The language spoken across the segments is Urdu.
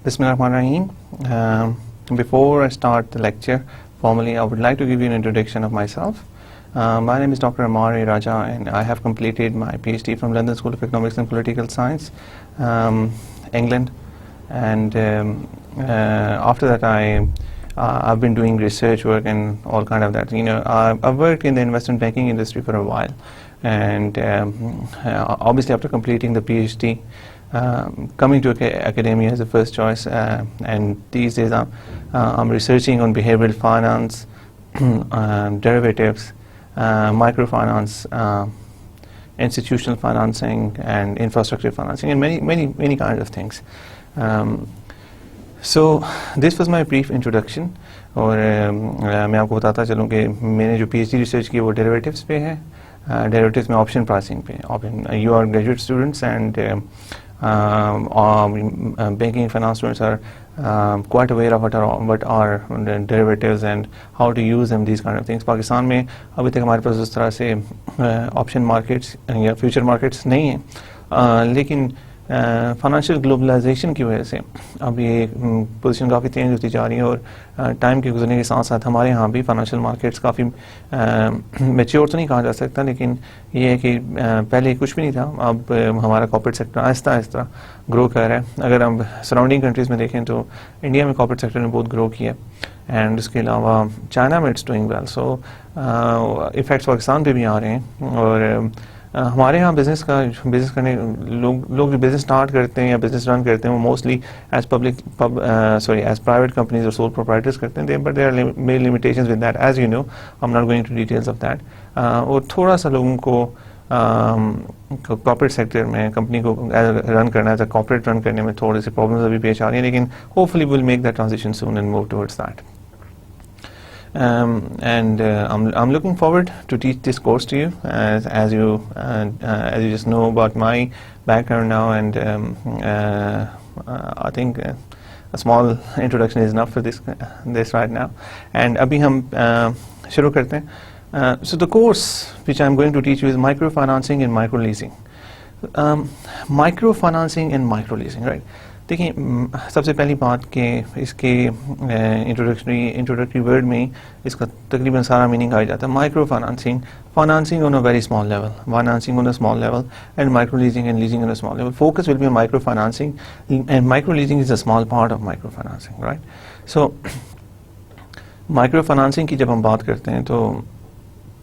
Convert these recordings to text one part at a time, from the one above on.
Bismillahirrahmanirrahim. Before I start the lecture formally, I would like to give you an introduction of myself. My name is Dr. Amari Raja, and I have completed my PhD from London School of Economics and Political Science, England. And after that, I've been doing research work and all kind of that. I've worked in the investment banking industry for a while, and obviously after completing the PhD, coming to academia as a first choice, and these days I'm researching on behavioral finance, derivatives, microfinance, institutional financing, and infrastructure financing, and many kinds of things. So this was my brief introduction. اور میں آپ کو بتاتا چلوں کہ میں نے جو پی ایچ ڈی ریسرچ کی وہ ڈیریویٹیوس پہ ہے. ڈیریویٹیوس میں آپشن پرائسنگ پہ. You are graduate students and banking finance students are quite aware of what are derivatives and how to use them, these kind of things. Pakistan میں ابھی تک ہمارے پاس اس طرح سے آپشن مارکیٹس یا فیوچر مارکیٹس نہیں ہیں, لیکن فائنانشیل گلوبلائزیشن کی وجہ سے اب یہ پوزیشن کافی چینج ہوتی جا رہی ہے, اور ٹائم کے گزرنے کے ساتھ ساتھ ہمارے ہاں بھی فائنانشیل مارکیٹس کافی میچیور تو نہیں کہا جا سکتا, لیکن یہ ہے کہ پہلے کچھ بھی نہیں تھا. اب ہمارا کارپوریٹ سیکٹر آہستہ آہستہ گرو کر رہا ہے. اگر ہم سراؤنڈنگ کنٹریز میں دیکھیں تو انڈیا میں کارپوریٹ سیکٹر نے بہت گرو کیا, اینڈ اس کے علاوہ چائنا میں it's doing well. So affects Pakistan پہ بھی آ رہے ہیں, اور ہمارے ہاں بزنس کرنے لوگ جو بزنس اسٹارٹ کرتے ہیں یا بزنس رن کرتے ہیں وہ موسٹلی ایز پرائیویٹ کمپنیز اور سول پروپرائٹرز کرتے ہیں, but there are many limitations with that, as you know. I am not going to details of that. اور تھوڑا سا لوگوں کو کارپوریٹ سیکٹر میں کمپنی کو رن کرنا ہے, کارپوریٹ رن کرنے میں تھوڑے سے پرابلمز ابھی پیش آ رہی ہیں, لیکن hopefully will make that transition soon and move towards that. And I'm looking forward to teach this course to you, as you just know about my background now, and I think a small introduction is enough for this right now. And abhi hum shuru karte hain. So the course which I'm going to teach you is microfinancing and microleasing. Microfinancing and microleasing, right? دیکھیں, سب سے پہلی بات کہ اس کے انٹروڈکٹری ورڈ میں اس کا تقریباً سارا میننگ آ جاتا ہے. Micro financing on a very small level, financing on a small level, and micro leasing and leasing on a small level. Focus will be on micro financing, and micro leasing is a small part of micro financing, right. So micro financing کی جب ہم بات کرتے ہیں تو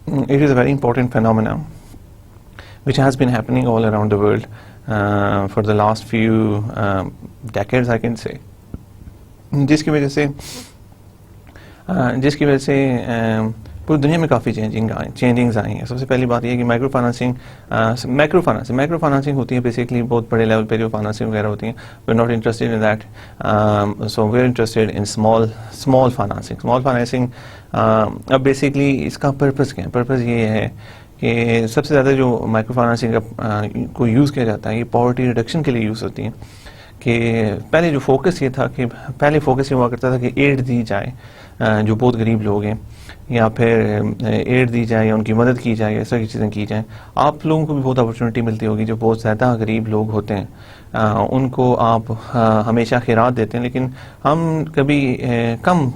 it is a very important phenomena which has been happening all around the world for the last few decades, I can say, جس کی وجہ سے پوری دنیا میں کافی چینجنگز آئی ہیں. سب سے پہلی بات یہ ہے کہ مائکرو فائنانسنگ ہوتی ہے بیسکلی بہت بڑے لیول پہ جو فائنانسنگ وغیرہ ہوتی ہیں. We are not interested in that, so we are interested in small financing. اب بیسکلی اس کا پرپز کیا ہے؟ پرپز یہ ہے کہ سب سے زیادہ جو مائکرو فائنانسنگ کو یوز کیا جاتا ہے یہ پاورٹی ریڈکشن کے لیے یوز ہوتی ہیں. کہ پہلے جو فوکس یہ تھا کہ فوکس یہ ہوا کرتا تھا کہ ایڈ دی جائے جو بہت غریب لوگ ہیں, یا پھر ایڈ دی جائے یا ان کی مدد کی جائے, ایسا کی چیزیں کی جائیں. آپ لوگوں کو بھی بہت اپرچونیٹی ملتی ہوگی, جو بہت زیادہ غریب لوگ ہوتے ہیں ان کو آپ ہمیشہ خیرات دیتے ہیں, لیکن ہم کبھی کم,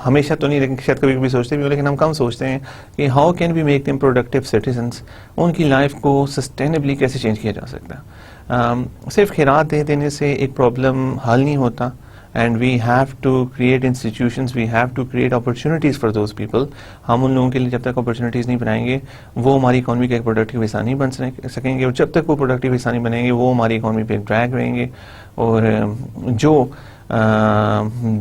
ہمیشہ تو نہیں لیکن شاید کبھی کبھی سوچتے بھی ہو, لیکن ہم کم سوچتے ہیں کہ how can we make them productive citizens. ان کی لائف کو سسٹینیبلی کیسے چینج کیا جا سکتا ہے. صرف خیرات دے دینے سے ایک پرابلم حل نہیں ہوتا, and we have to create institutions, we have to create opportunities for those people. ہم ان لوگوں کے لیے جب تک اپرچونیٹیز نہیں بنائیں گے وہ ہماری اکانومی کا ایک پروڈکٹیو حصہ نہیں بن سکیں گے, اور جب تک وہ پروڈکٹیو حصہ نہیں بنیں گے وہ ہماری اکانومی پہ ایک ڈریگ رہیں گے, اور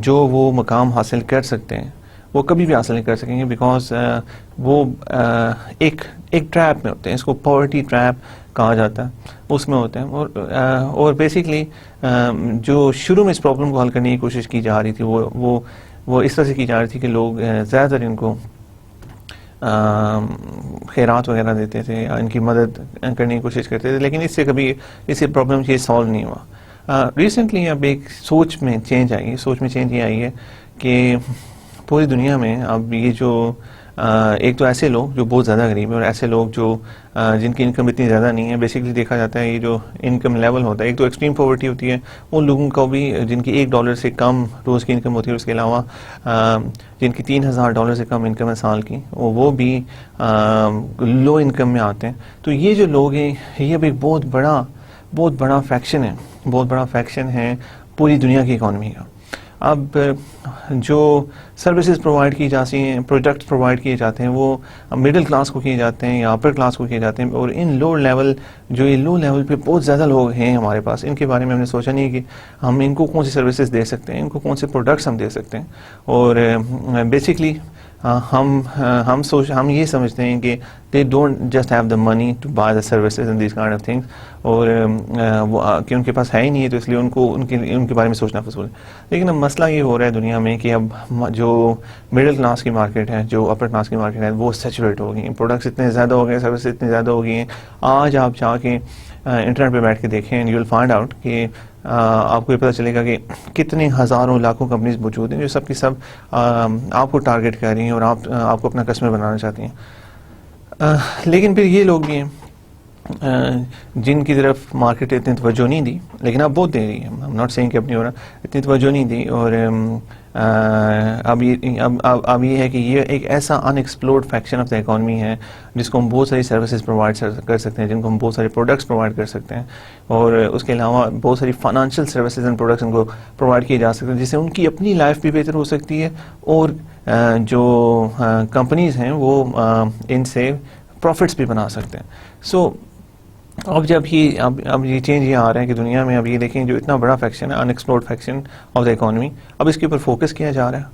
جو وہ مقام حاصل کر سکتے ہیں وہ کبھی بھی حاصل نہیں کر سکیں گے, بیکاز وہ ایک ٹریپ میں ہوتے ہیں. اس کو پاورٹی ٹریپ کہا جاتا ہے, اس میں ہوتے ہیں. اور بیسکلی جو شروع میں اس پرابلم کو حل کرنے کی کوشش کی جا رہی تھی وہ اس طرح سے کی جا رہی تھی کہ لوگ زیادہ تر ان کو خیرات وغیرہ دیتے تھے یا ان کی مدد کرنے کی کوشش کرتے تھے, لیکن اس سے پرابلم یہ سالو نہیں ہوا. ریسنٹلی اب ایک سوچ میں چینج یہ آئی ہے کہ پوری دنیا میں اب یہ جو ایک تو ایسے لوگ جو بہت زیادہ غریب ہیں، اور ایسے لوگ جو جن کی انکم اتنی زیادہ نہیں ہے. بیسکلی دیکھا جاتا ہے یہ جو انکم لیول ہوتا ہے، ایک تو ایکسٹریم پاورٹی ہوتی ہے ان لوگوں کو بھی جن کی $1 سے کم روز کی انکم ہوتی ہے، اس کے علاوہ جن کی $3,000 سے کم انکم ہے سال کی، وہ بھی لو انکم میں آتے ہیں. تو یہ جو لوگ ہیں یہ بھی بہت بڑا فیکشن ہے پوری دنیا کی اکانومی کا. اب جو سروسز پرووائڈ کی جاتی ہیں، پروڈکٹس پرووائڈ کیے جاتے ہیں، وہ مڈل کلاس کو کیے جاتے ہیں یا اپر کلاس کو کیے جاتے ہیں. اور ان لو لیول پہ بہت زیادہ لوگ ہیں ہمارے پاس، ان کے بارے میں ہم نے سوچا نہیں کہ ہم ان کو کون سی سروسز دے سکتے ہیں، ان کو کون سے پروڈکٹس ہم دے سکتے ہیں. اور بیسکلی ہم یہ سمجھتے ہیں کہ they don't just have the money to buy the services and these kind of things، اور کہ ان کے پاس ہے ہی نہیں ہے تو اس لیے ان کے بارے میں سوچنا فضول ہے. لیکن اب مسئلہ یہ ہو رہا ہے دنیا میں کہ اب جو مڈل کلاس کی مارکیٹ ہے، جو اپر کلاس کی مارکیٹ ہے، وہ سیچوریٹ ہو گئی ہیں، پروڈکٹس اتنے زیادہ ہو گئے ہیں، سروسز اتنے زیادہ ہو گئی ہیں. آج آپ جا کے انٹرنیٹ پہ بیٹھ کے دیکھیں and you'll find out کہ آپ کو یہ پتہ چلے گا کہ کتنے ہزاروں لاکھوں کمپنیز موجود ہیں جو سب کی سب آپ کو ٹارگٹ کر رہی ہیں اور آپ کو اپنا کسٹمر بنانا چاہتی ہیں. لیکن پھر یہ لوگ بھی ہیں جن کی طرف مارکیٹ اتنی توجہ نہیں دی، لیکن اب بہت دے رہی ہے. I'm not saying کہ اپنی اور اتنی توجہ نہیں دی. اور اب یہ ہے کہ یہ ایک ایسا unexplored section of the economy ہے جس کو ہم بہت ساری سروسز پرووائڈ کر سکتے ہیں، جن کو ہم بہت سارے پروڈکٹس پرووائڈ کر سکتے ہیں، اور اس کے علاوہ بہت ساری فائنانشیل سروسز اینڈ پروڈکٹس ان کو پرووائڈ کیے جا سکتے ہیں، جس سے ان کی اپنی لائف بھی بہتر ہو سکتی ہے، اور جو کمپنیز ہیں وہ ان سے پروفٹس بھی بنا سکتے ہیں. سو اب یہ چینج یہ آ رہا ہے کہ دنیا میں اب یہ دیکھیں جو اتنا بڑا فیکشن ہے، unexplored section of the economy, اب اس کے اوپر فوکس کیا جا رہا ہے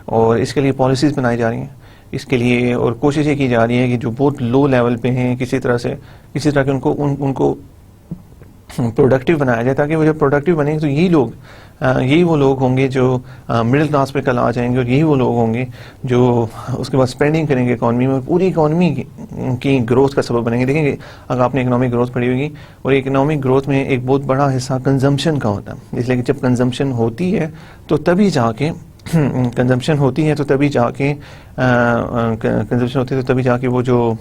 اور اس کے لیے پالیسیز بنائی جا رہی ہیں اس کے لیے، اور کوشش یہ کی جا رہی ہے کہ جو بہت لو لیول پہ ہیں کسی طرح کہ ان کو پروڈکٹیو بنایا جائے، تاکہ وہ جب پروڈکٹیو بنیں گے تو یہی وہ لوگ ہوں گے جو مڈل کلاس پہ کل آ جائیں گے، اور یہی وہ لوگ ہوں گے جو اس کے بعد اسپینڈنگ کریں گے اکانومی میں، پوری اکانومی کی گروتھ کا سبب بنیں گے. دیکھیں گے اگر آپ نے اکنامک گروتھ پڑھی ہوگی، اور اکنامک گروتھ میں ایک بہت بڑا حصہ کنزمپشن کا ہوتا ہے، اس لیے کہ جب کنزمپشن ہوتی ہے تو تبھی جا کے وہ جو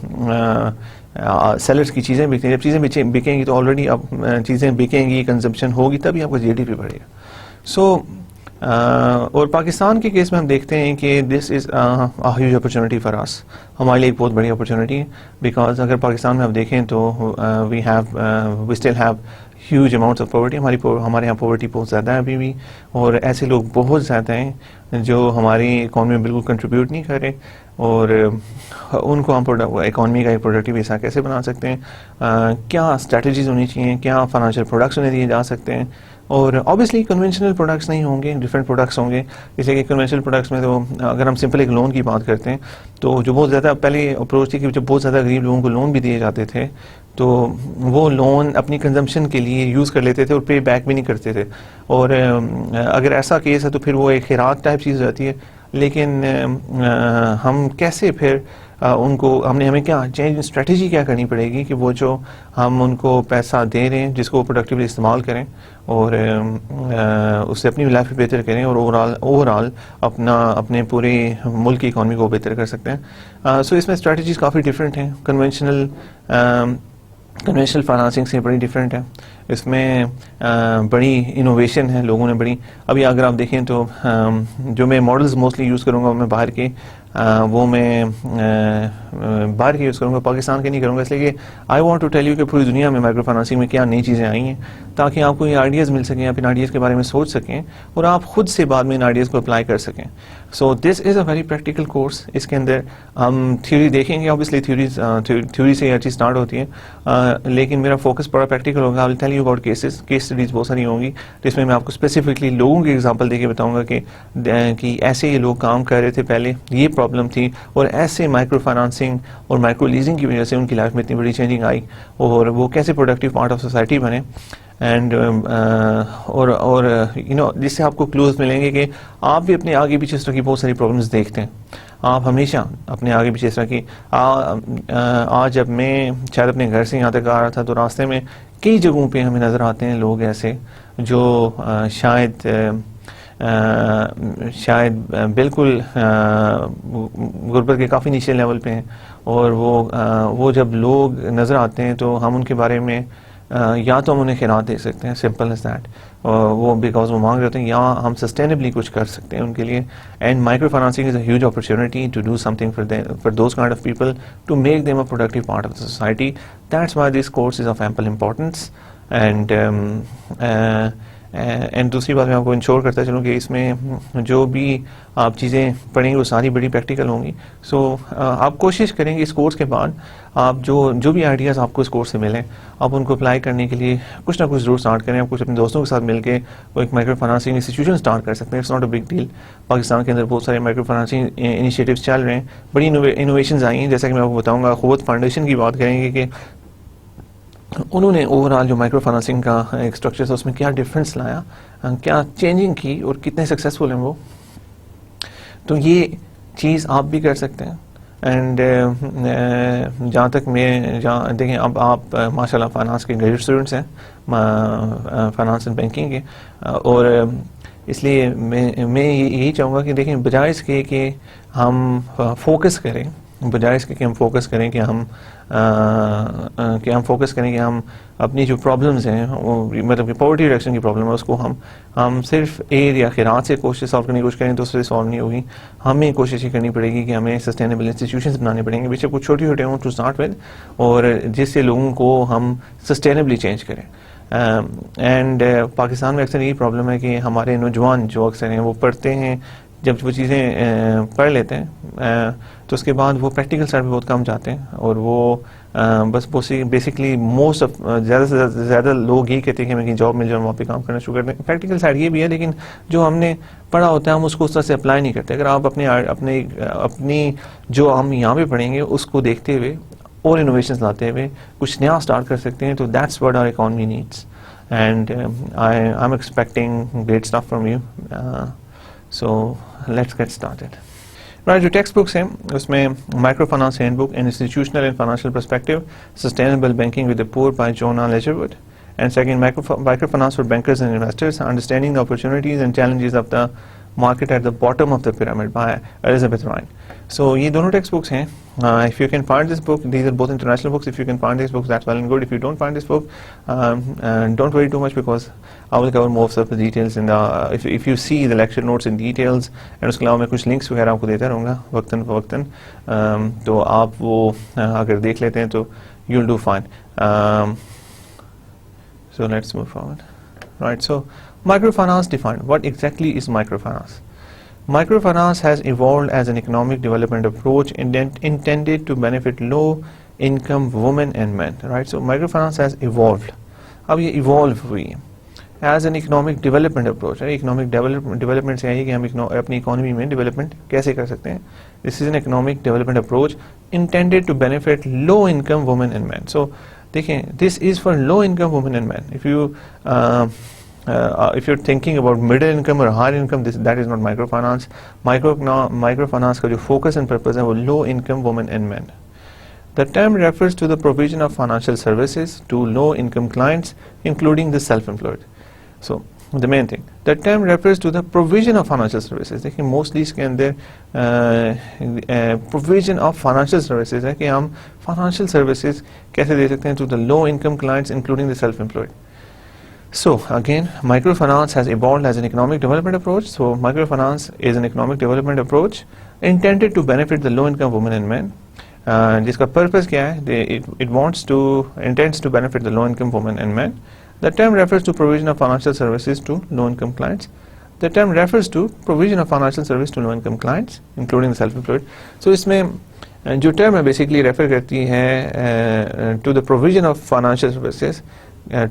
سیلرز کی چیزیں بکیں، جب چیزیں بکیں گی تو آلریڈی اب چیزیں بکیں گی، کنزمپشن ہوگی، تبھی آپ کا GDP بڑھے گا. اور پاکستان کے کیس میں ہم دیکھتے ہیں کہ this is huge opportunity for اس، ہمارے لیے ایک بہت بڑی اپرچونٹی ہے. بیکاز اگر پاکستان میں آپ دیکھیں تو we still have huge amounts of poverty, ہمارے یہاں پاورٹی بہت زیادہ ہے ابھی بھی، اور ایسے لوگ بہت زیادہ ہیں جو ہماری اکانومی میں بالکل کنٹریبیوٹ نہیں کر رہے، اور ان کو ہم اکانومی کا ایک پروڈکٹیو حصہ کیسے بنا سکتے ہیں، کیا اسٹریٹجیز ہونی چاہیے، کیا فائنینشیل پروڈکٹس انہیں دیے جا سکتے ہیں. اور آبویسلی کنونشنل پروڈکٹس نہیں ہوں گے، ڈفرینٹ پروڈکٹس ہوں گے. اس لیے کہ کنونشنل پروڈکٹس میں تو اگر ہم سمپل ایک لون کی بات کرتے ہیں تو جو بہت زیادہ پہلے اپروچ تھی کہ جب بہت زیادہ غریب لوگوں کو لون بھی دیے جاتے تھے تو وہ لون اپنی کنزمپشن کے لیے یوز کر لیتے تھے اور پے بیک بھی نہیں کرتے تھے. اور اگر ایسا کیس ہے تو پھر وہ ایک خیرات ٹائپ چیز ہو جاتی ہے. لیکن ہم کیسے پھر ان کو ہمیں کیا چینج اسٹریٹجی کیا کرنی پڑے گی کہ وہ جو ہم ان کو پیسہ دے رہے ہیں جس کو پروڈکٹیولی استعمال کریں اور اس سے اپنی لائف بہتر کریں اور اوور آل اپنے پورے ملک کی اکانومی کو بہتر کر سکتے ہیں. سو اس میں اسٹریٹجیز کافی ڈفرینٹ ہیں، کنونشنل فائنانسنگ سے بڑی ڈفرینٹ ہے. اس میں بڑی انوویشن ہے، لوگوں نے بڑی ابھی اگر آپ دیکھیں تو جو میں ماڈلز موسٹلی یوز کروں گا میں باہر کے یوز کروں گا، پاکستان کے نہیں کروں گا، اس لیے کہ I want to tell you کہ پوری دنیا میں مائکرو فائنانسنگ میں کیا نئی چیزیں آئی ہیں تاکہ آپ کو یہ آئیڈیاز مل سکیں، آپ ان آئیڈیاز کے بارے میں سوچ سکیں اور آپ خود سے بعد میں ان آئیڈیاز کو اپلائی کر سکیں. سو this is a very practical course. اس کے اندر ہم تھیوری دیکھیں گے، آبویسلی تھیوری سے ہر چیز اسٹارٹ ہوتی ہے، لیکن میرا فوکس بڑا پریکٹیکل ہوگا. I will tell you about case studies بہت ساری ہوں گی جس میں آپ کو اسپیسیفکلی لوگوں کی ایگزامپل دے کے بتاؤں گا کہ ایسے یہ لوگ کام کر رہے تھے پہلے، یہ پرابلم تھی، اور ایسے مائکرو فائنانسنگ اور مائکرو لیزنگ کی وجہ سے ان کی لائف میں اتنی بڑی چینجنگ آئی اور وہ کیسے پروڈکٹیو پارٹ آف سوسائٹی بنے. اینڈ اور یو نو جس سے آپ کو کلوز ملیں گے کہ آپ بھی اپنے آگے پیچھے اس طرح کی بہت ساری پرابلمس دیکھتے ہیں. آپ ہمیشہ اپنے آگے پیچھے اس طرح کی آج جب میں شاید اپنے گھر سے یہاں تک آ رہا تھا تو راستے میں کئی جگہوں پہ ہمیں نظر آتے ہیں لوگ ایسے جو شاید شاید بالکل غربت کے کافی نیچے لیول پہ ہیں, اور وہ جب لوگ نظر آتے ہیں تو ہم ان کے بارے میں یا تو ہم انہیں خیرات دے سکتے ہیں, سمپل ایز دیٹ, وہ بیکاز وہ مانگ رہے ہوتے ہیں, یا ہم سسٹینبلی کچھ کر سکتے ہیں ان کے لیے. And micro financing is a huge opportunity to do something for those kind of people to make them a productive part of the society. That's why this course is of ample importance. And دوسری بات میں آپ کو انشور کرتا چلوں کہ اس میں جو بھی آپ چیزیں پڑھیں گے وہ ساری بڑی پریکٹیکل ہوں گی. سو آپ کوشش کریں گے اس کورس کے بعد آپ جو بھی آئیڈیاز آپ کو اس کورس سے ملیں آپ ان کو اپلائی کرنے کے لیے کچھ نہ کچھ ضرور اسٹارٹ کریں. آپ کچھ اپنے دوستوں کے ساتھ مل کے وہ ایک مائکرو فائنانسنگ انسٹیٹیوشن اسٹارٹ کر سکتے ہیں. It's not a big deal. Pakistan کے اندر بہت سارے مائکرو فائنانسنگ انیشیٹیوز چل رہے ہیں, بڑی انوویشنز آئی ہیں. جیسا کہ میں آپ کو بتاؤں گا, قوت فاؤنڈیشن کی بات کریں گے کہ انہوں نے اوور آل جو مائکرو فائنانسنگ کا ایک اسٹرکچر تھا اس میں کیا ڈفرینس لایا, کیا چینجنگ کی, اور کتنے سکسیزفل ہیں وہ. تو یہ چیز آپ بھی کر سکتے ہیں. اینڈ جہاں تک دیکھیں اب آپ ماشاء اللہ فائنانس کے گریجویٹ اسٹوڈنٹس ہیں, فائنانس اینڈ بینکنگ کے, اور اس لیے میں یہی چاہوں گا کہ دیکھیں بجائے اس کے کہ ہم فوکس کریں کہ ہم اپنی جو پرابلمز ہیں مطلب کہ پاورٹی ریڈکشن کی پرابلم ہے اس کو ہم صرف ایڈ یا خیرات سے سالو کرنے کی کوشش کریں تو اس سے سالو نہیں ہوگی. ہمیں کوشش یہ کرنی پڑے گی کہ ہمیں سسٹینیبل انسٹیٹیوشنز بنانے پڑیں گے, بیشک کچھ چھوٹے ہوں ٹو اسٹارٹ ود, اور جس سے لوگوں کو ہم سسٹینیبلی چینج کریں. اینڈ پاکستان میں اکثر یہی پرابلم ہے کہ ہمارے نوجوان جو اکثر ہیں وہ پڑھتے ہیں, جب وہ چیزیں پڑھ لیتے ہیں تو اس کے بعد وہ پریکٹیکل سائڈ پہ بہت کم جاتے ہیں, اور وہ بس بیسکلی موسٹ آف زیادہ سے زیادہ لوگ یہی کہتے ہیں کہ ہمیں کہیں جاب مل جائے وہاں پہ کام کرنا شروع کر دیں. پریکٹیکل سائڈ یہ بھی ہے, لیکن جو ہم نے پڑھا ہوتا ہے ہم اس کو اس طرح سے اپلائی نہیں کرتے. اگر آپ اپنی جو ہم یہاں پہ پڑھیں گے اس کو دیکھتے ہوئے اور انوویشنز لاتے ہوئے کچھ نیا اسٹارٹ کر سکتے ہیں, تو that's what our economy needs. And I am expecting great stuff from you. So let's get started. Right, جو ٹیکسٹ بکس ہیں اس میں microfinance handbook, an institutional and financial perspective, sustainable banking with the poor by Joanna Ledgerwood, and second microfinance for bankers and investors, understanding the opportunities and challenges of the market at the bottom of the pyramid by Elizabeth Ryan. سو یہ دونوں ٹیکسٹ بکس ہیں. If you can find this book, these are both international books. If you can find these books, that's well and good. If you don't find this book, don't worry too much because I will cover most of the details in the. If you see the lecture notes in details, and اس کے علاوہ میں کچھ links وغیرہ آپ کو دیتا رہوں گا وقتاً فوقتاً, تو آپ وہ اگر دیکھ لیتے ہیں تو you'll do fine. So let's move forward. Right. So microfinance defined. What exactly is microfinance? Microfinance has evolved as an economic development approach intended to benefit low-income women and men. Right? So microfinance has evolved. اب یہ evolve ہوئی ہے as an economic development approach. Economic development سے آئی کہ ہم اپنی economy میں development کیسے کر سکتے ہیں. This is an economic development approach intended to benefit low-income women and men. So دیکھیں, this is for low-income women and men. If you're thinking about middle income or higher income, that is not microfinance. Microfinance کا جو focus and purpose ہے وہ low income women and men. The term refers to the provision of financial services to low income clients, including the self-employed. So the main thing, the term refers to the provision of financial services. دیکھیں mostly اس کے اندر provision of financial services ہے کہ ہم financial services کیسے دے سکتے ہیں to the low income clients, including the self-employed. So again, microfinance has evolved as an economic development approach. So microfinance is an economic development approach intended to benefit the low-income women and men. جس کا purpose کیا ہے? It intends to benefit the low-income women and men. The term refers to provision of financial services to low-income clients. The term refers to provision of financial service to low-income clients, including the self-employed. So اس میں جو term ہے basically refer کرتی ہے to the provision of financial services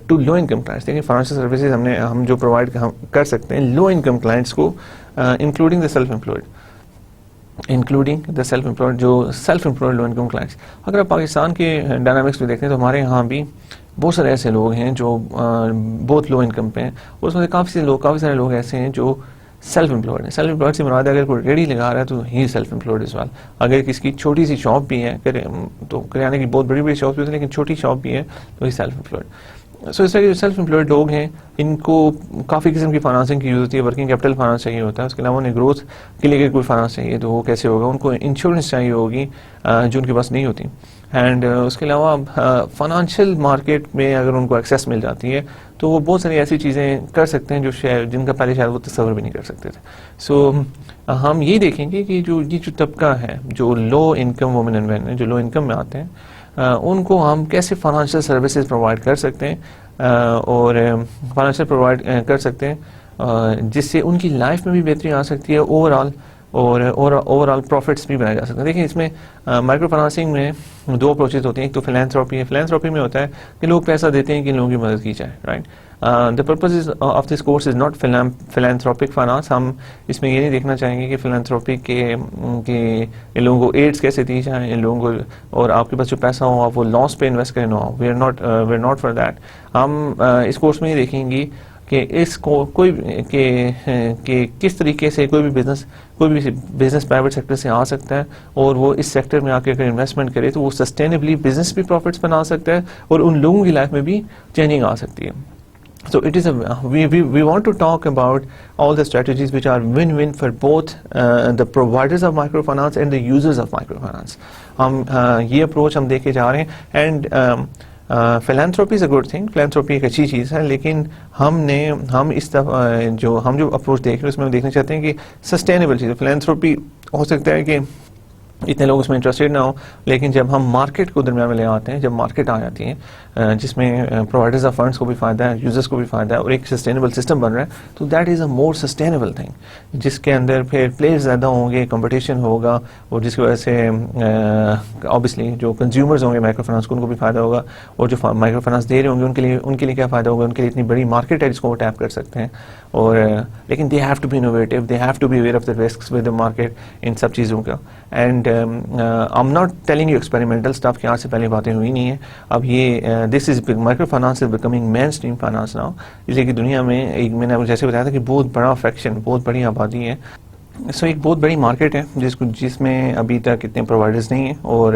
to low income clients. دیکھیں فائنینشیل سروسز ہم جو پرووائڈ کر سکتے ہیں لو انکم کلائنٹس کو, انکلوڈنگ دا سیلف امپلائڈ جو self employed low income clients. اگر آپ پاکستان کے ڈائنامکس میں دیکھتے ہیں تو ہمارے یہاں بھی بہت سارے ایسے لوگ ہیں جو بہت لو انکم پہ ہیں, اور اس میں سے کافی سارے لوگ ایسے ہیں جو سیلف امپلائڈ ہیں. سیلف امپلائڈ سے مراد اگر کوئی ریڈی لگا رہا ہے تو ہی سیلف امپلائڈ از ویل. اگر کسی کی چھوٹی سی شاپ بھی ہے تو کریانے کی بہت بڑی شاپ بھی ہے لیکن چھوٹی شاپ بھی ہے تو ہی سیلف امپلائڈ. سو اس طرح کے جو سیلف امپلائڈ لوگ ہیں ان کو کافی قسم کی فائنانسنگ کی یوز ہوتی ہے. ورکنگ کیپٹل فائنانس چاہیے ہوتا ہے, اس کے علاوہ انہیں گروتھ کے لیے کوئی فائنانس چاہیے تو وہ کیسے ہوگا, ان کو انشورنس چاہیے ہوگی جو ان کے پاس نہیں ہوتی. اینڈ اس کے علاوہ فائنانشیل مارکیٹ میں اگر ان کو ایکسیس مل جاتی ہے تو وہ بہت ساری ایسی چیزیں کر سکتے ہیں جو شاید جن کا پہلے شاید وہ تصور بھی نہیں کر سکتے تھے. سو ہم یہ دیکھیں گے کہ یہ جو طبقہ ہے جو لو انکم وومن اینڈ مین ہیں, جو لو انکم میں آتے ہیں, ان کو ہم کیسے فائنانشیل سروسز پرووائڈ کر سکتے ہیں اور فائنانشیل پرووائڈ کر سکتے ہیں جس سے ان کی لائف میں بھی بہتری آ سکتی ہے اوور آل پروفٹس بھی بنائے جا سکتے ہیں. دیکھیں اس میں مائکرو فائنانسنگ میں دو اپروچز ہوتی ہیں. ایک تو فلینتھراپی ہے. فلینتھراپی میں ہوتا ہے کہ لوگ پیسہ دیتے ہیں کہ لوگوں کی مدد کی جائے, right. The purpose of this course is not philanthropic finance. ہم اس میں یہ نہیں دیکھنا چاہیں گے کہ فلینتھراپی کے ان لوگوں کو ایڈس کیسے دی جائیں, ان لوگوں کو, اور آپ کے پاس جو پیسہ ہو آپ وہ لاس پہ انویسٹ کریں. No, we are not for that. ہم اس کورس میں یہ دیکھیں گے کہ اس کو کہ کس طریقے سے کوئی بھی بزنس پرائیویٹ سیکٹر سے آ سکتا ہے اور وہ اس سیکٹر میں آ کے اگر انویسٹمنٹ کرے تو وہ سسٹینبلی بزنس بھی پروفٹس بنا سکتا ہے اور ان لوگوں کی لائف میں بھی چینجنگ آ سکتی ہے. So it is we want to talk about all the strategies which are win-win for both the providers of microfinance and the users of microfinance. ہم یہ اپروچ ہم دیکھے جا رہے ہیں. And philanthropy is a good thing. Philanthropy ایک اچھی چیز ہے, لیکن ہم جو اپروچ دیکھ رہے ہیں اس میں ہم دیکھنا چاہتے ہیں کہ سسٹینیبل چیز. فیلانتھروپی ہو سکتا ہے کہ اتنے لوگ اس میں انٹرسٹیڈ نہ ہوں, لیکن جب ہم مارکیٹ کو درمیان میں لے آتے ہیں, جب مارکیٹ آ جاتی ہے جس میں پرووائڈرز آف فنڈس کو بھی فائدہ ہے, یوزرس کو بھی فائدہ ہے, اور ایک سسٹینیبل سسٹم بن رہا ہے, تو that is a more sustainable thing, جس کے اندر پھر پلیئرز زیادہ ہوں گے, کمپٹیشن ہوگا, اور جس کی وجہ سے آبویسلی جو کنزیومرز ہوں گے مائکرو فائنانس کو ان کو بھی فائدہ ہوگا, اور جو مائکرو فائنانس دے رہے ہوں گے ان کے لیے کیا فائدہ ہوگا, ان کے لیے اتنی بڑی مارکیٹ ہے جس کو وہ ٹیپ کر سکتے ہیں. اور لیکن they have to be innovative, they have to be aware of the risks with the market, ان سب چیزوں کا. And I'm not telling you experimental stuff کہ آج سے پہلے باتیں ہوئی نہیں ہیں. اب یہ this is micro finance is becoming mainstream finance now, اس لیے کہ دنیا میں میں نے آپ کو جیسے بتایا تھا کہ بہت بڑا فیکشن, بہت بڑی آبادی ہے. سو ایک بہت بڑی مارکیٹ ہے جس میں ابھی تک اتنے پرووائڈرز نہیں ہیں, اور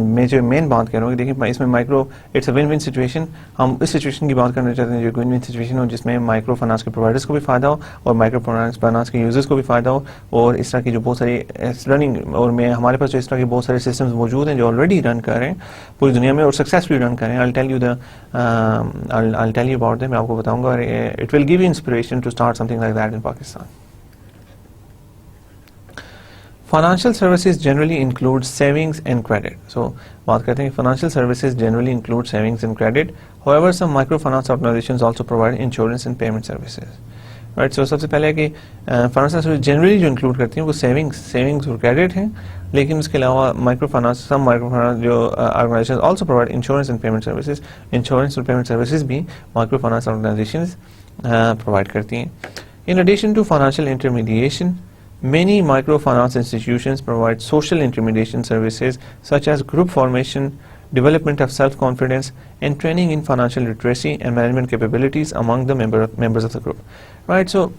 میں جو مین بات کر رہا ہوں کہ دیکھیں اس میں micro it's a one one situation. ہم اس سچویشن کی بات کرنا چاہتے ہیں جو ون ون سچویشن ہو, جس میں مائکرو فائنانس کے پرووائڈرز کو بھی فائدہ ہو اور مائکرو فائنانس کے یوزرز کو بھی فائدہ ہو, اور اس طرح کی جو بہت ساری رننگ, اور ہمارے پاس جو اس طرح کے بہت سارے سسٹمز موجود ہیں جو آلریڈی رن کر رہے ہیں پوری دنیا میں اور سکسیسفلی رن کر رہے ہیں. I'll tell you about them, میں آپ کو بتاؤں گا. It will give you inspiration to start something like that in Pakistan. Financial services generally include savings and credit. So بات کرتے ہیں کہ financial services generally include savings and credit. However, some microfinance organizations also provide insurance and payment services. Right, so سب سے پہلے ہے کہ financial services generally جو include کرتی ہیں وہ savings اور credit ہیں, لیکن اس کے علاوہ some microfinance جو organizations also provide insurance and payment services. Insurance اور payment services بھی microfinance organizations provide کرتی ہیں. In addition to financial intermediation, many microfinance institutions provide social intermediation services such as group formation, development of self-confidence, and training in financial literacy and management capabilities among the members of the group. Right, so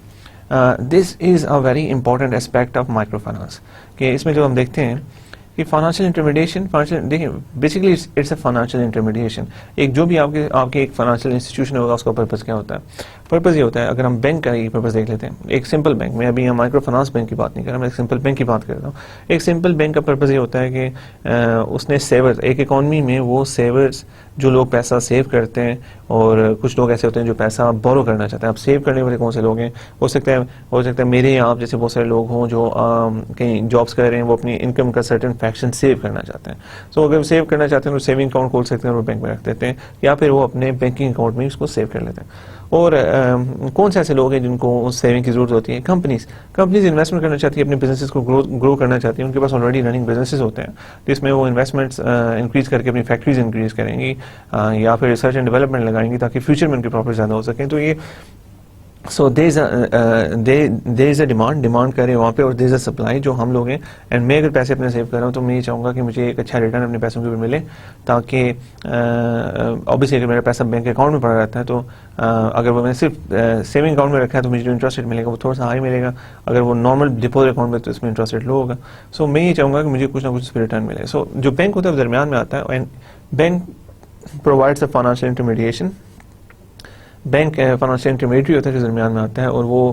this is a very important aspect of microfinance. کہ اس میں جو ہم دیکھتے ہیں کہ فائنانشیل انٹرمیڈیشن, دیکھیں basically it's a financial intermediation. ایک جو بھی آپ کے ایک فائنانشیل انسٹیٹیوشن ہوگا اس کا پرپز کیا ہوتا ہے؟ پرپز یہ ہوتا ہے, اگر ہم بینک کا یہ پرپز دیکھ لیتے ہیں, ایک سمپل بینک, میں ابھی مائکرو فائنانس بینک کی بات نہیں کر رہا, میں ایک سمپل بینک کی بات کر رہا ہوں. ایک سمپل بینک کا پرپز یہ ہوتا ہے کہ اس نے سیورز, ایک اکانومی میں وہ سیورز جو لوگ پیسہ سیو کرتے ہیں, اور کچھ لوگ ایسے ہوتے ہیں جو پیسہ بورو کرنا چاہتے ہیں. اب سیو کرنے والے کون سے لوگ ہیں؟ ہو سکتا ہے میرے آپ جیسے بہت سارے لوگ ہوں جو کہیں جابس کر رہے ہیں, وہ اپنی انکم کا سرٹن فریکشن سیو کرنا چاہتے ہیں. سو اگر سیو کرنا چاہتے ہیں تو سیونگ اکاؤنٹ کھول سکتے ہیں اور وہ بینک میں رکھ دیتے ہیں, یا پھر وہ اپنے بینکنگ اکاؤنٹ میں اس کو سیو کر لیتے ہیں. اور کون سے ایسے لوگ ہیں جن کو اس سیونگ کی ضرورت ہوتی ہے؟ کمپنیز انویسٹمنٹ کرنا چاہتی ہے, اپنے بزنسز کو گرو کرنا چاہتی ہیں, ان کے پاس آلریڈی رننگ بزنسز ہوتے ہیں جس میں وہ انویسٹمنٹس انکریز کر کے اپنی فیکٹریز انکریز کریں گی, یا پھر ریسرچ اینڈ ڈیولپمنٹ لگائیں گی تاکہ فیوچر میں ان کے پروفٹ زیادہ ہو سکیں. تو یہ سو دیر از اے ڈیمانڈ کرے وہاں پہ, اور دیر از اے سپلائی جو ہم لوگ ہیں. اینڈ میں اگر پیسے اپنے سیو کر رہا ہوں تو میں یہ چاہوں گا کہ مجھے ایک اچھا ریٹرن اپنے پیسوں کے اوپر ملے, تاکہ اوبیسلی اگر میرا پیسہ بینک اکاؤنٹ میں پڑا رہتا ہے تو اگر وہ میں صرف سیونگ اکاؤنٹ میں رکھا ہے تو مجھے جو انٹرسٹ ریٹ ملے گا وہ تھوڑا سا ہائی ملے گا, اگر وہ نارمل ڈپوزٹ اکاؤنٹ میں تو اس میں انٹرسٹ ریٹ لو ہوگا. سو میں یہ چاہوں گا کہ مجھے کچھ نہ کچھ اس پہ ریٹرن ملے. سو جو بینک ہوتا ہے وہ درمیان میں آتا ہے, and bank provides a financial intermediation. Bank financial intermediary ہوتا ہے جو درمیان میں آتا ہے اور وہ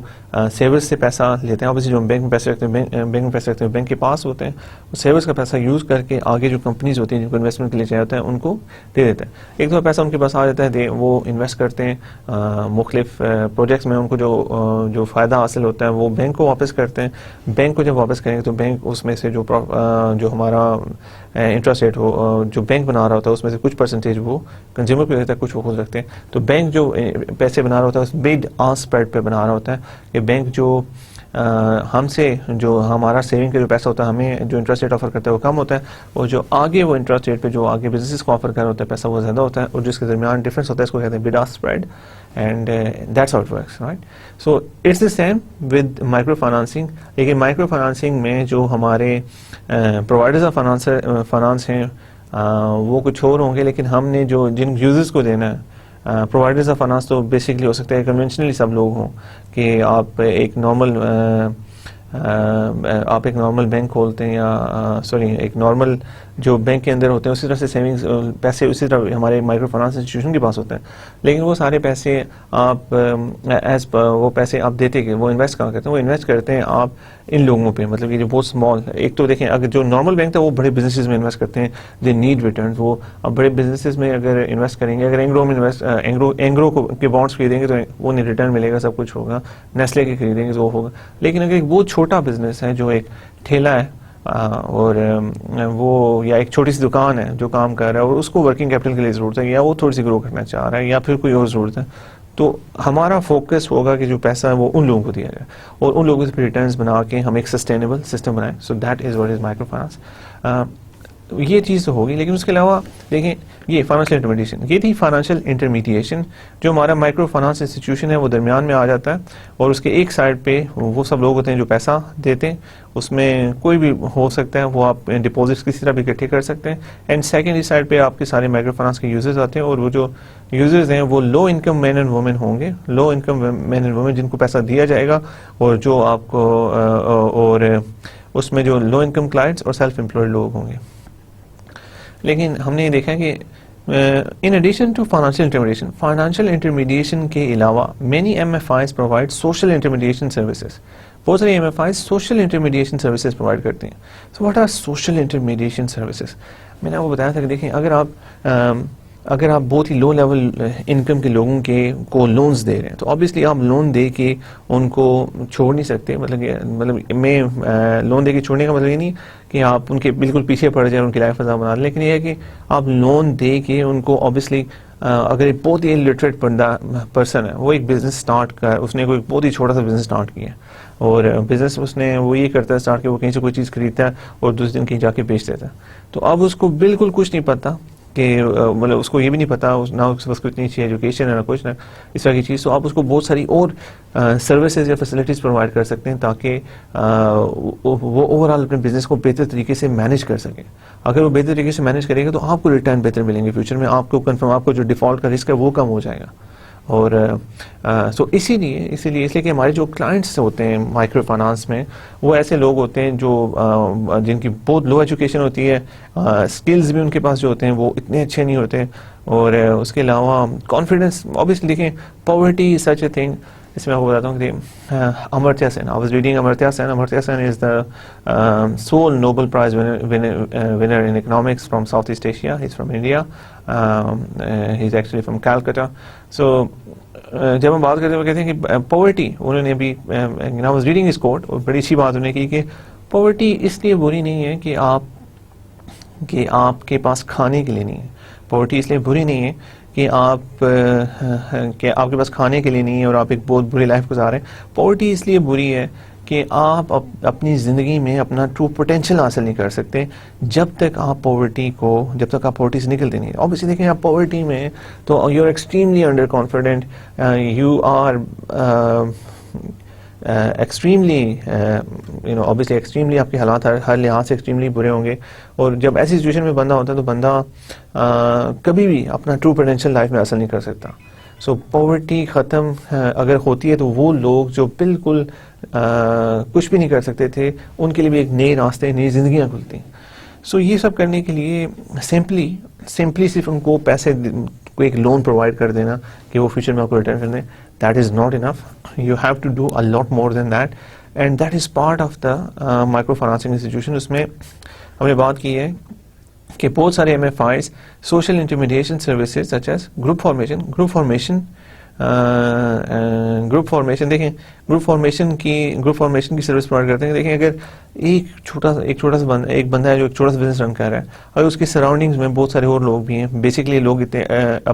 سیورز سے پیسہ لیتے ہیں. obviously جو بینک میں پیسے رکھتے ہیں بینک میں پیسے رکھتے ہیں بینک کے پاس ہوتے ہیں, وہ سیورز کا پیسہ یوز کر کے آگے جو کمپنیز ہوتی ہیں جن کو انویسٹمنٹ کے لیے چاہیے ہوتا ہے ان کو دے دیتے ہیں. ایک دفعہ پیسہ ان کے پاس آ جاتا ہے وہ انویسٹ کرتے ہیں مختلف پروجیکٹس میں, ان کو جو فائدہ حاصل ہوتا ہے وہ بینک کو واپس کرتے ہیں. بینک کو جب واپس کریں گے تو بینک اس میں سے جو ہمارا انٹرسٹ ریٹ ہو جو بینک بنا رہا ہوتا ہے اس میں سے کچھ پرسنٹیج وہ کنزیومر کو دیتا ہے, کچھ وہ خود رکھتے ہیں. تو بینک جو پیسے بنا رہا ہوتا ہے اس بڈ آسک اسپریڈ پہ بنا رہا ہوتا ہے کہ بینک جو ہم سے جو ہمارا سیونگ کا جو پیسہ ہوتا ہے ہمیں جو انٹرسٹ ریٹ آفر کرتا ہے وہ کم ہوتا ہے, اور جو آگے وہ انٹرسٹ ریٹ پہ جو آگے بزنس کو آفر کر رہا ہوتا ہے پیسہ وہ زیادہ ہوتا ہے, اور جس کے درمیان ڈفرینس ہوتا ہے اس کو کہتے ہیں bid ask spread, and that's how it works right. So it's the same with microfinancing. لیکن مائکرو فائنانسنگ میں جو ہمارے پرووائڈرز آف فائنانس ہیں وہ کچھ اور ہوں گے, لیکن ہم نے جن یوزرز کو دینا ہے پرووائڈرز آف فائنانس تو بیسکلی ہو سکتا ہے کنونشنلی سب لوگ ہوں کہ آپ ایک نارمل بینک کھولتے ہیں یا ایک نارمل جو بینک کے اندر ہوتے ہیں اسی طرح سے سیونگز پیسے اسی طرح ہمارے مائکرو فائنانس انسٹیٹیوشن کے پاس ہوتے ہیں. لیکن وہ سارے پیسے آپ وہ پیسے آپ دیتے کہ وہ انویسٹ کہاں کرتے ہیں, وہ انویسٹ کرتے ہیں آپ ان لوگوں پہ, مطلب کہ جو بہت اسمال. ایک تو دیکھیں اگر جو نارمل بینک تھا وہ بڑے بزنسز میں انویسٹ کرتے ہیں, دے نیڈ ریٹرنز. وہ اب بڑے بزنسز میں اگر انویسٹ کریں گے, اگر اینگرو کے بانڈس خریدیں گے تو وہ نہیں ریٹرن ملے گا, سب کچھ ہوگا. نیسلے کے خریدیں گے تو وہ ہوگا. لیکن اگر ایک بہت چھوٹا بزنس ہے جو ایک ٹھیلا ہے اور وہ یا ایک چھوٹی سی دکان ہے جو کام کر رہا ہے اور اس کو ورکنگ کیپٹل کے لیے ضرورت ہے یا وہ تھوڑی سی گرو کرنا چاہ رہا ہے یا پھر کوئی اور ضرورت ہے, تو ہمارا فوکس ہوگا کہ جو پیسہ ہے وہ ان لوگوں کو دیا جائے اور ان لوگوں سے ریٹرنز بنا کے ہم ایک سسٹینیبل سسٹم بنائیں. So that is what is micro finance. یہ چیز تو ہوگی, لیکن اس کے علاوہ دیکھیں یہ فائنینشیل انٹرمیڈیشن, یہ تھی فائنینشیل انٹرمیڈیشن. جو ہمارا مائکرو فائنانس انسٹیٹیوشن ہے وہ درمیان میں آ جاتا ہے اور اس کے ایک سائڈ پہ وہ سب لوگ ہوتے ہیں جو پیسہ دیتے ہیں. اس میں کوئی بھی ہو سکتا ہے, وہ آپ ڈپازٹس کسی طرح بھی اکٹھے کر سکتے ہیں. اینڈ سیکنڈری سائڈ پہ آپ کے سارے مائکرو فائنانس کے یوزرز آتے ہیں اور وہ جو یوزرز ہیں وہ low income men and women ہوں گے, low income men and women جن کو پیسہ دیا جائے گا, اور جو آپ کو اور اس میں جو لو انکم کلائنٹس اور سیلف امپلائڈ لوگ ہوں گے. لیکن ہم نے یہ دیکھا کہ in addition to financial intermediation کے علاوہ many M F Is provide social intermediation services. بہت سارے M F Is social intermediation services provide کرتے ہیں. So what are social intermediation services? میں نے آپ کو بتایا تھا کہ دیکھیں اگر آپ بہت ہی لو لیول انکم کے لوگوں کو لونز دے رہے ہیں تو آبویسلی آپ لون دے کے ان کو چھوڑ نہیں سکتے. مطلب میں لون دے کے چھوڑنے کا مطلب یہ نہیں کہ آپ ان کے بالکل پیچھے پڑ جائیں, ان کی لائف آسان بنا دیں, لیکن یہ ہے کہ آپ لون دے کے ان کو آبویسلی اگر ایک بہت ہی لٹریٹ پرسن ہے, وہ ایک بزنس اس نے کوئی بہت ہی چھوٹا سا بزنس اسٹارٹ کیا اور بزنس اس نے وہ یہ کرتا ہے اسٹارٹ کہ وہ کہیں سے کوئی چیز خریدتا ہے اور دوسرے دن کہیں جا کے بیچ دیتا ہے. تو اب اس کو بالکل کچھ نہیں پتا کہ مطلب اس کو یہ بھی نہیں پتا, نہ اس کے پاس کوئی اتنی اچھی ایجوکیشن ہے نہ کچھ نہ اس طرح کی چیز. تو آپ اس کو بہت ساری اور سروسز یا فیسلٹیز پرووائڈ کر سکتے ہیں تاکہ وہ اوور آل اپنے بزنس کو بہتر طریقے سے مینیج کر سکیں. اگر وہ بہتر طریقے سے مینیج کرے گا تو آپ کو ریٹرن بہتر ملیں گے فیوچر میں, آپ کو جو ڈیفالٹ کا رسک ہے وہ کم ہو جائے گا. اور سو اس لیے کہ ہمارے جو کلائنٹس ہوتے ہیں مائکرو فائنانس میں وہ ایسے لوگ ہوتے ہیں جو جن کی بہت لو ایجوکیشن ہوتی ہے, اسکلز بھی ان کے پاس جو ہوتے ہیں وہ اتنے اچھے نہیں ہوتے, اور اس کے علاوہ کانفیڈنس. آبویسلی دیکھیں poverty is such a thing. اس میں آپ کو بتاتا ہوں کہ Amartya Sen, I was reading Amartya Sen is the sole Nobel prize winner in economics from Southeast Asia. He's from India. He's actually from Calcutta. So جب ہم بات کرتے ہیں وہ کہتے ہیں کہ پاورٹی, انہوں نے ابھی I was reading his quote, اور بڑی اچھی بات انہوں نے کی کہ پاورٹی اس لیے بری نہیں ہے کہ آپ کے پاس کھانے کے لیے نہیں ہے. پاورٹی اس لیے بری نہیں ہے کہ آپ کے پاس کھانے کے لیے نہیں ہے اور آپ ایک بہت بری لائف گزار رہے ہیں. پاورٹی اس لیے بری ہے کہ آپ اپنی زندگی میں اپنا ٹرو پوٹینشیل حاصل نہیں کر سکتے جب تک آپ پاورٹی سے نکلتے نہیں. obviously دیکھیں آپ پاورٹی میں تو you are extremely under confident, you are extremely obviously extremely آپ کے حالات ہر لحاظ سے ایکسٹریملی برے ہوں گے. اور جب ایسی سچویشن میں بندہ ہوتا ہے تو بندہ کبھی بھی اپنا ٹرو پوٹینشیل لائف میں حاصل نہیں کر سکتا. سو پاورٹی ختم اگر ہوتی ہے تو وہ لوگ جو بالکل کچھ بھی نہیں کر سکتے تھے ان کے لیے بھی ایک نئے راستے, نئی زندگیاں کھلتی ہیں. سو یہ سب کرنے کے لیے سمپلی صرف ان کو پیسے کو ایک لون پرووائڈ کر دینا کہ وہ فیوچر میں آپ کو ریٹرن کر دیں, that is not enough. You have to do a lot more than that, and that is part of the micro financing institution. اس میں ہم نے بات کی ہے کہ بہت سارے M F Is social intermediation services such as group formation دیکھیں گروپ فارمیشن کی سروس پرووائڈ کرتے ہیں. دیکھیں اگر ایک چھوٹا سا ایک بندہ ہے جو ایک چھوٹا سا بزنس رن کر رہا ہے اور اس کی سراؤنڈنگز میں بہت سارے اور لوگ بھی ہیں, بیسکلی لوگ اتنے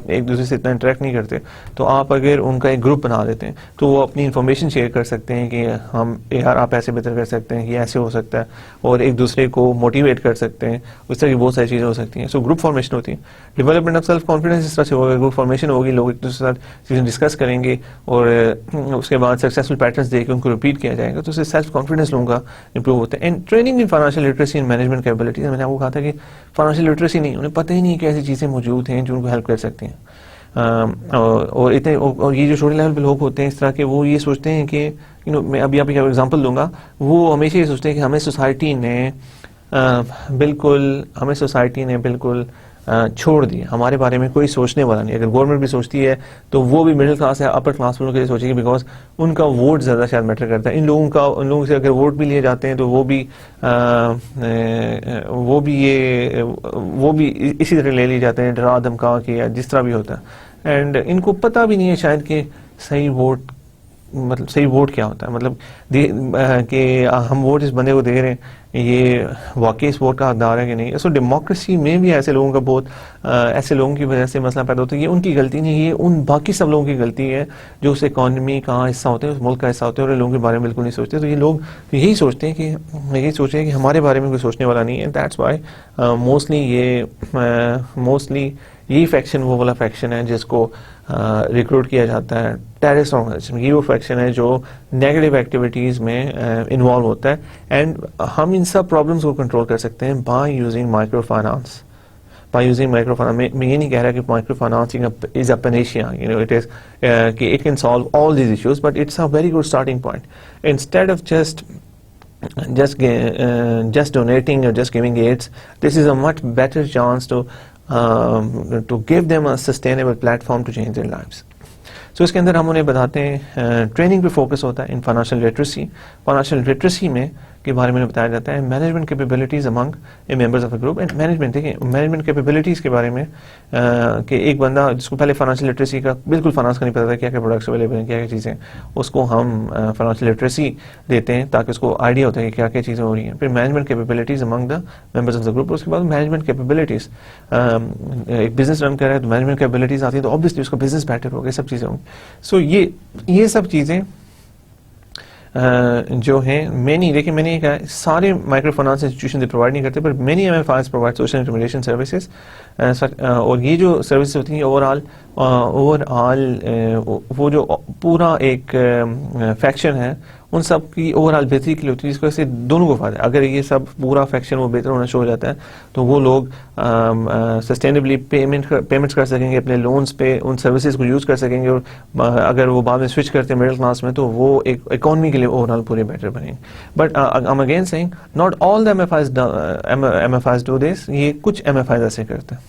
ایک دوسرے سے اتنا انٹریکٹ نہیں کرتے, تو آپ اگر ان کا ایک گروپ بنا دیتے ہیں تو وہ اپنی انفارمیشن شیئر کر سکتے ہیں کہ ہم یار آپ ایسے بہتر کر سکتے ہیں, یہ ایسے ہو سکتا ہے, اور ایک دوسرے کو موٹیویٹ کر سکتے ہیں. اس طرح کی بہت ساری چیزیں ہو سکتی ہیں. سو گروپ فارمیشن ہوتی ہے. ڈیولپمنٹ آف سیلف کانفیڈنس اس طرح سے ہوگا, گروپ فارمیشن ہوگی, لوگ ایک دوسرے کے ساتھ چیزیں ڈسکس کریں گے اور اس کے بعد سکسیزفل پیٹرنس دے کے ان کو ریپیٹ کیا جائے گا, تو اس سے سیلف کانفیڈنس لوگوں کا امپروو ہوتا ہے. And training in financial literacy and management capabilities, میں نے آپ کو کہا تھا کہ فائنانشیل لٹریسی نہیں, انہیں پتہ ہی نہیں کہ ایسی چیزیں موجود ہیں جو ان کو ہیلپ کر سکتی ہیں. اور یہ جو چھوٹے لیول پہ لوگ ہوتے ہیں اس طرح کے, وہ یہ سوچتے ہیں کہ میں ابھی آپ کو ایگزامپل دوں گا, وہ ہمیشہ یہ سوچتے ہیں کہ ہمیں سوسائٹی نے بالکل چھوڑ دیا, ہمارے بارے میں کوئی سوچنے والا نہیں. اگر گورنمنٹ بھی سوچتی ہے تو وہ بھی مڈل کلاس ہے, اپر کلاس والوں کے لیے سوچے گی, بیکاز ان کا ووٹ زیادہ شاید میٹر کرتا ہے. ان لوگوں سے اگر ووٹ بھی لیے جاتے ہیں تو وہ بھی اسی طرح لے لیے جاتے ہیں, ڈرا دھمکا کے یا جس طرح بھی ہوتا ہے. اینڈ ان کو پتہ بھی نہیں ہے شاید کہ صحیح ووٹ کیا ہوتا ہے, مطلب کہ ہم ووٹ اس بندے کو دے رہے ہیں, یہ واقعی اس ووٹ کا حقدار ہے کہ نہیں. سو ڈیموکریسی میں بھی ایسے لوگوں کی وجہ سے مسئلہ پیدا ہوتا ہے. یہ ان کی غلطی نہیں, یہ ان باقی سب لوگوں کی غلطی ہے جو اس اکانومی کا حصہ ہوتے ہیں, اس ملک کا حصہ ہوتے ہیں, اور لوگوں کے بارے میں بالکل نہیں سوچتے. تو یہ لوگ یہی سوچتے ہیں کہ ہمارے بارے میں کوئی سوچنے والا نہیں ہے. دیٹس وائی موسٹلی یہی فیکشن وہ والا فیکشن ہے جس کو ریکروٹ کیا جاتا ہے ٹیررسٹ آرگنائزیشن. یہ وہ فیکشن ہے جو نیگیٹو ایکٹیویٹیز میں انوالو ہوتا ہے. اینڈ ہم ان سب پرابلمس کو کنٹرول کر سکتے ہیں بائی یوزنگ مائکرو فائنانس. میں یہ نہیں کہہ رہا کہ micro financing is a panacea, it is کہ it can solve all these issues, but it's a very good starting point. Instead of just donating or just giving aids, this is a much better chance to give them a sustainable platform to change their lives. So اس کے اندر ہم انہیں بتاتے ہیں ٹریننگ پہ فوکس ہوتا ہے ان فائنانشیل لٹریسی میں کے بارے میں بتایا جاتا ہے management capabilities Umang members of a group. And management دیکھیں مینجمنٹ کیپیبلٹیز کے بارے میں کہ ایک بندہ جس کو پہلے فائنانشیل لٹریسی کا بالکل فائنانس کا نہیں پتا تھا, کیا کیا پروڈکٹس اویلیبل ہیں, کیا کیا چیزیں, اس کو ہم فائنانشیل لٹریسی دیتے ہیں تاکہ اس کو آئیڈیا ہوتا ہے کہ کیا کیا چیزیں ہو رہی ہیں. پھر management capabilities among the members of the group. اس کے بعد مینجمنٹ کیپیبلٹیز, ایک بزنس رن کر رہا ہے تو مینجمنٹ کیپیبلٹیز آتی ہیں تو آبویسلی اس کا بزنس بیٹر ہوگا, یہ سب چیزیں ہوں گی. سو یہ سب چیزیں جو ہیں مینی, دیکھیں میں نے کہا سارے مائکرو فائنانس انسٹیٹیوشن پرووائڈ نہیں کرتے, پر many M F Is provide social intermediation services. اور یہ جو سروسز ہوتی ہیں اوور آل وہ جو پورا ایک فیکشن ہے ان سب کی اوور آل بہتری کے لیے ہوتی ہے, جس کو سے دونوں کو فائدہ ہے. اگر یہ سب پورا فیکشن وہ بہتر ہونا شروع ہو جاتا ہے تو وہ لوگ سسٹینیبلی پیمنٹس کر سکیں گے اپنے لونز پہ, ان سروسز کو یوز کر سکیں گے, اور اگر وہ بعد میں سوئچ کرتے ہیں مڈل کلاس میں تو وہ ایک اکانومی کے لیے اوور آل پورے بیٹر بنیں گے. But I'm again saying not all the MFIs do this, یہ کچھ MFIs ایسے کرتے ہیں.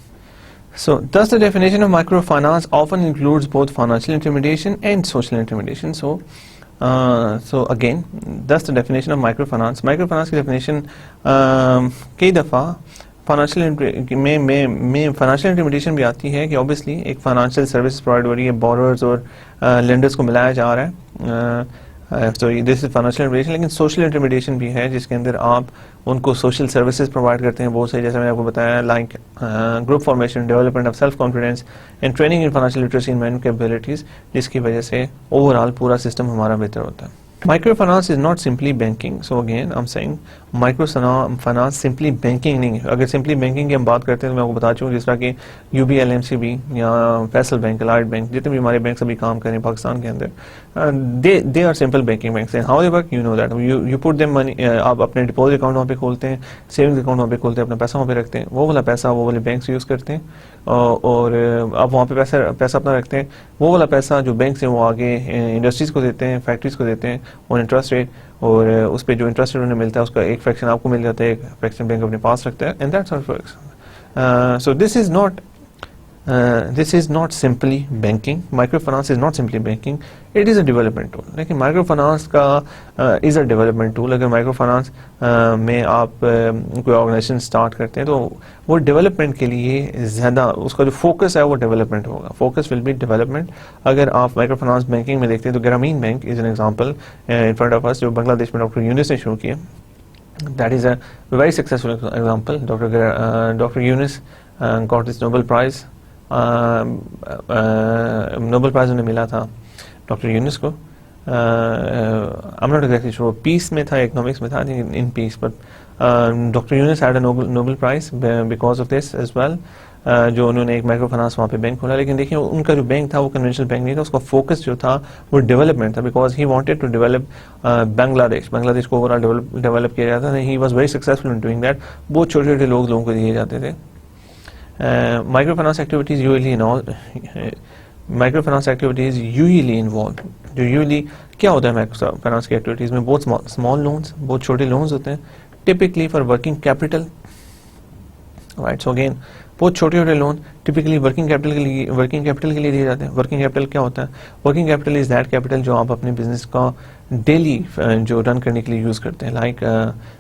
So thus the definition of microfinance often includes both financial intermediation and social intermediation. So again, that's the definition of microfinance. Microfinance کی definition کئی دفعہ میں فائنانشیل انٹرمیڈیشن بھی آتی ہے کہ obviously ایک فائنانشیل سروس پرووائڈ ہو رہی ہے, بوررز اور لینڈرز کو ملایا جا رہا ہے. So this is financial intermediation. لیکن سوشل انٹرمیڈیشن بھی ہے جس کے اندر آپ ان کو سوشل سروسز پرووائڈ کرتے ہیں بہت سے, جیسے میں نے آپ کو بتایا like group formation, development of self confidence and training in financial literacy and management capabilities, جس کی وجہ سے اوور آل پورا سسٹم ہمارا بہتر ہوتا ہے. Micro finance is not simply banking. So again I am seeing micro finance simply banking نہیں ہے. اگر سمپلی بینکنگ کی ہم بات کرتے ہیں تو میں آپ کو بتا چکا ہوں, جس طرح کہ UBLMCB یا فیصل بینک, الائٹ بینک, جتنے بھی ہمارے بینکس ابھی کام کریں پاکستان کے اندر, they are simple banking banks. However you know that you put them money, آپ اپنے ڈپازٹ اکاؤنٹ وہاں پہ کھولتے ہیں, سیونگز اکاؤنٹ وہاں پہ کھولتے ہیں, اپنا پیسہ وہاں پہ رکھتے ہیں, وہ والا پیسہ وہ والے بینکس یوز کرتے ہیں, اور آپ وہاں پہ پیسہ اپنا رکھتے ہیں. وہ والا پیسہ جو بینکس ہیں وہ آگے انڈسٹریز کو دیتے ہیں, فیکٹریز کو دیتے ہیں, آن انٹرسٹ ریٹ, اور اس پہ جو انٹرسٹ ریٹ انہیں ملتا ہے اس کا ایک فریکشن آپ کو مل جاتا ہے, ایک فریکشن بینک اپنے پاس رکھتا ہے, and that's how it works. So this is not simply banking. Microfinance is not simply banking, it is a development tool. لیکن مائکرو فنانس کا is a development tool. اگر مائکرو فنانس میں آپ کوئی آرگنائزیشن اسٹارٹ کرتے ہیں تو وہ ڈیولپمنٹ کے لیے زیادہ اس کا جو فوکس ہے وہ ڈیولپمنٹ ہوگا, فوکس ول بی ڈیولپمنٹ. اگر آپ مائکرو فنانس بینکنگ میں دیکھتے ہیں تو Grameen bank is an example in front of us, جو بنگلہ دیش میں ڈاکٹر یونس نے شروع کیا. That is a very successful example. Dr. Yunus got this Nobel Prize. Nobel price انہیں ملا تھا ڈاکٹر یونس کو. I'm not exactly sure پیس میں تھا, اکنامکس میں تھا, in peace, but doctor Yunus had a Nobel Prize because of this as well. جو انہوں نے ایک مائکرو فنانس وہاں پہ بینک کھولا, لیکن دیکھیں ان کا جو بینک تھا وہ کنونشنل بینک نہیں تھا, اس کا فوکس جو تھا وہ ڈیولپمنٹ تھا, because he wanted to develop Bangladesh کو اوور آل ڈیولپ کیا جاتا تھا. He was very successful in doing that. بہت چھوٹے چھوٹے لوگوں کو دیے جاتے تھے. Microfinance activities usually involve, جو یوزلی کیا ہوتا ہے مائکرو فنانس کی ایکٹیویٹیز میں, بہت اسمال لونس, بہت چھوٹے لونز ہوتے ہیں, typically for working capital, right. So again بہت چھوٹے چھوٹے لون ٹپکلی ورکنگ کیپٹل کے لیے دیے جاتے ہیں. ورکنگ کیپٹل کیا ہوتا ہے؟ Working capital is that capital جو آپ اپنے بزنس کا ڈیلی جو رن کرنے کے لیے یوز کرتے ہیں. لائک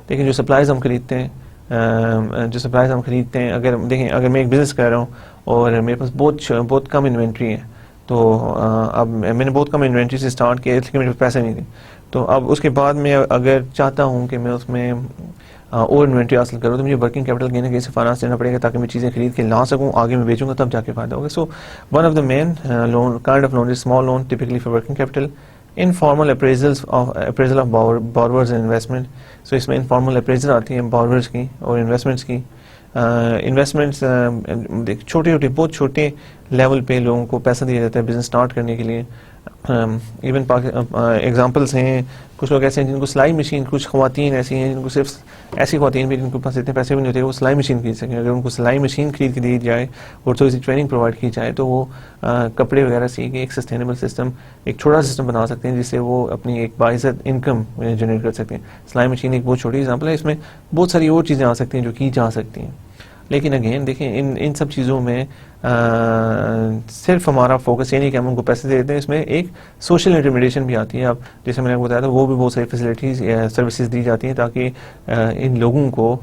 دیکھیں جو سپلائز ہم خریدتے ہیں, اگر دیکھیں اگر میں ایک بزنس کر رہا ہوں اور میرے پاس بہت کم انوینٹری ہے, تو اب میں نے بہت کم انوینٹری سے اسٹارٹ کیا, لیکن میرے پاس پیسے نہیں تھے, تو اب اس کے بعد میں اگر چاہتا ہوں کہ میں اس میں اور انوینٹری حاصل کروں تو مجھے ورکنگ کیپٹل کہیں نہ کہیں سے فائنانس دینا پڑے گا تاکہ میں چیزیں خرید کے لا سکوں, آگے میں بیچوں گا تب جا کے فائدہ ہوگا. So one of the main loan kind of loan is small loan typically for working capital. Informal appraisal of borrowers and investment. So اس میں انفارمل اپریزل آتی ہیں بورورز کی اور انویسٹمنٹس کی. انویسٹمنٹس چھوٹے بہت چھوٹے لیول پہ لوگوں کو پیسہ دیا جاتا ہے بزنس اسٹارٹ کرنے کے لیے. ایون ایگزامپلس ہیں, کچھ لوگ ایسے ہیں جن کو سلائی مشین, کچھ خواتین ایسی ہیں جن کو صرف ایسی خواتین بھی جن کے پاس اتنے پیسے بھی نہیں ہوتے وہ سلائی مشین خرید سکیں. اگر ان کو سلائی مشین خرید کے دی جائے اور تھوڑی سی ٹریننگ پرووائڈ کی جائے تو وہ کپڑے وغیرہ سیکھ کے ایک سسٹینیبل سسٹم, ایک چھوٹا سسٹم بنا سکتے ہیں جس سے وہ اپنی ایک باعزت انکم جنریٹ کر سکتے ہیں. سلائی مشین ایک بہت چھوٹی ایگزامپل ہے, اس میں بہت ساری اور چیزیں آ سکتی ہیں جو کی جا سکتی ہیں. لیکن اگین دیکھیں ان سب چیزوں میں صرف ہمارا فوکس یہ نہیں کہ ہم ان کو پیسے دے دیتے ہیں, اس میں ایک سوشل انٹرمیڈیشن بھی آتی ہے. اب جیسے میں نے بتایا تھا وہ بھی بہت ساری فیسلٹیز سروسز دی جاتی ہیں تاکہ ان لوگوں کو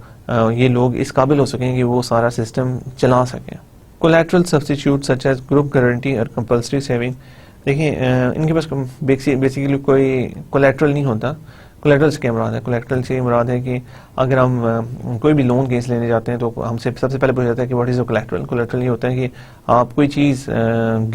یہ لوگ اس قابل ہو سکیں کہ وہ سارا سسٹم چلا سکیں. کولیٹرل سبسٹیٹیوٹ سچ ایز گروپ گارنٹی اور کمپلسری سیونگ. دیکھیں ان کے پاس بیسیکلی کوئی کولیٹرل نہیں ہوتا. کولیٹرل سے کیا مراد ہے؟ کولیٹرل سے مراد ہے کہ اگر ہم کوئی بھی لون کیس لینے جاتے ہیں تو ہم سے سب سے پہلے پوچھا جاتا ہے کہ what is a collateral. Collateral یہ ہوتا ہے کہ آپ کوئی چیز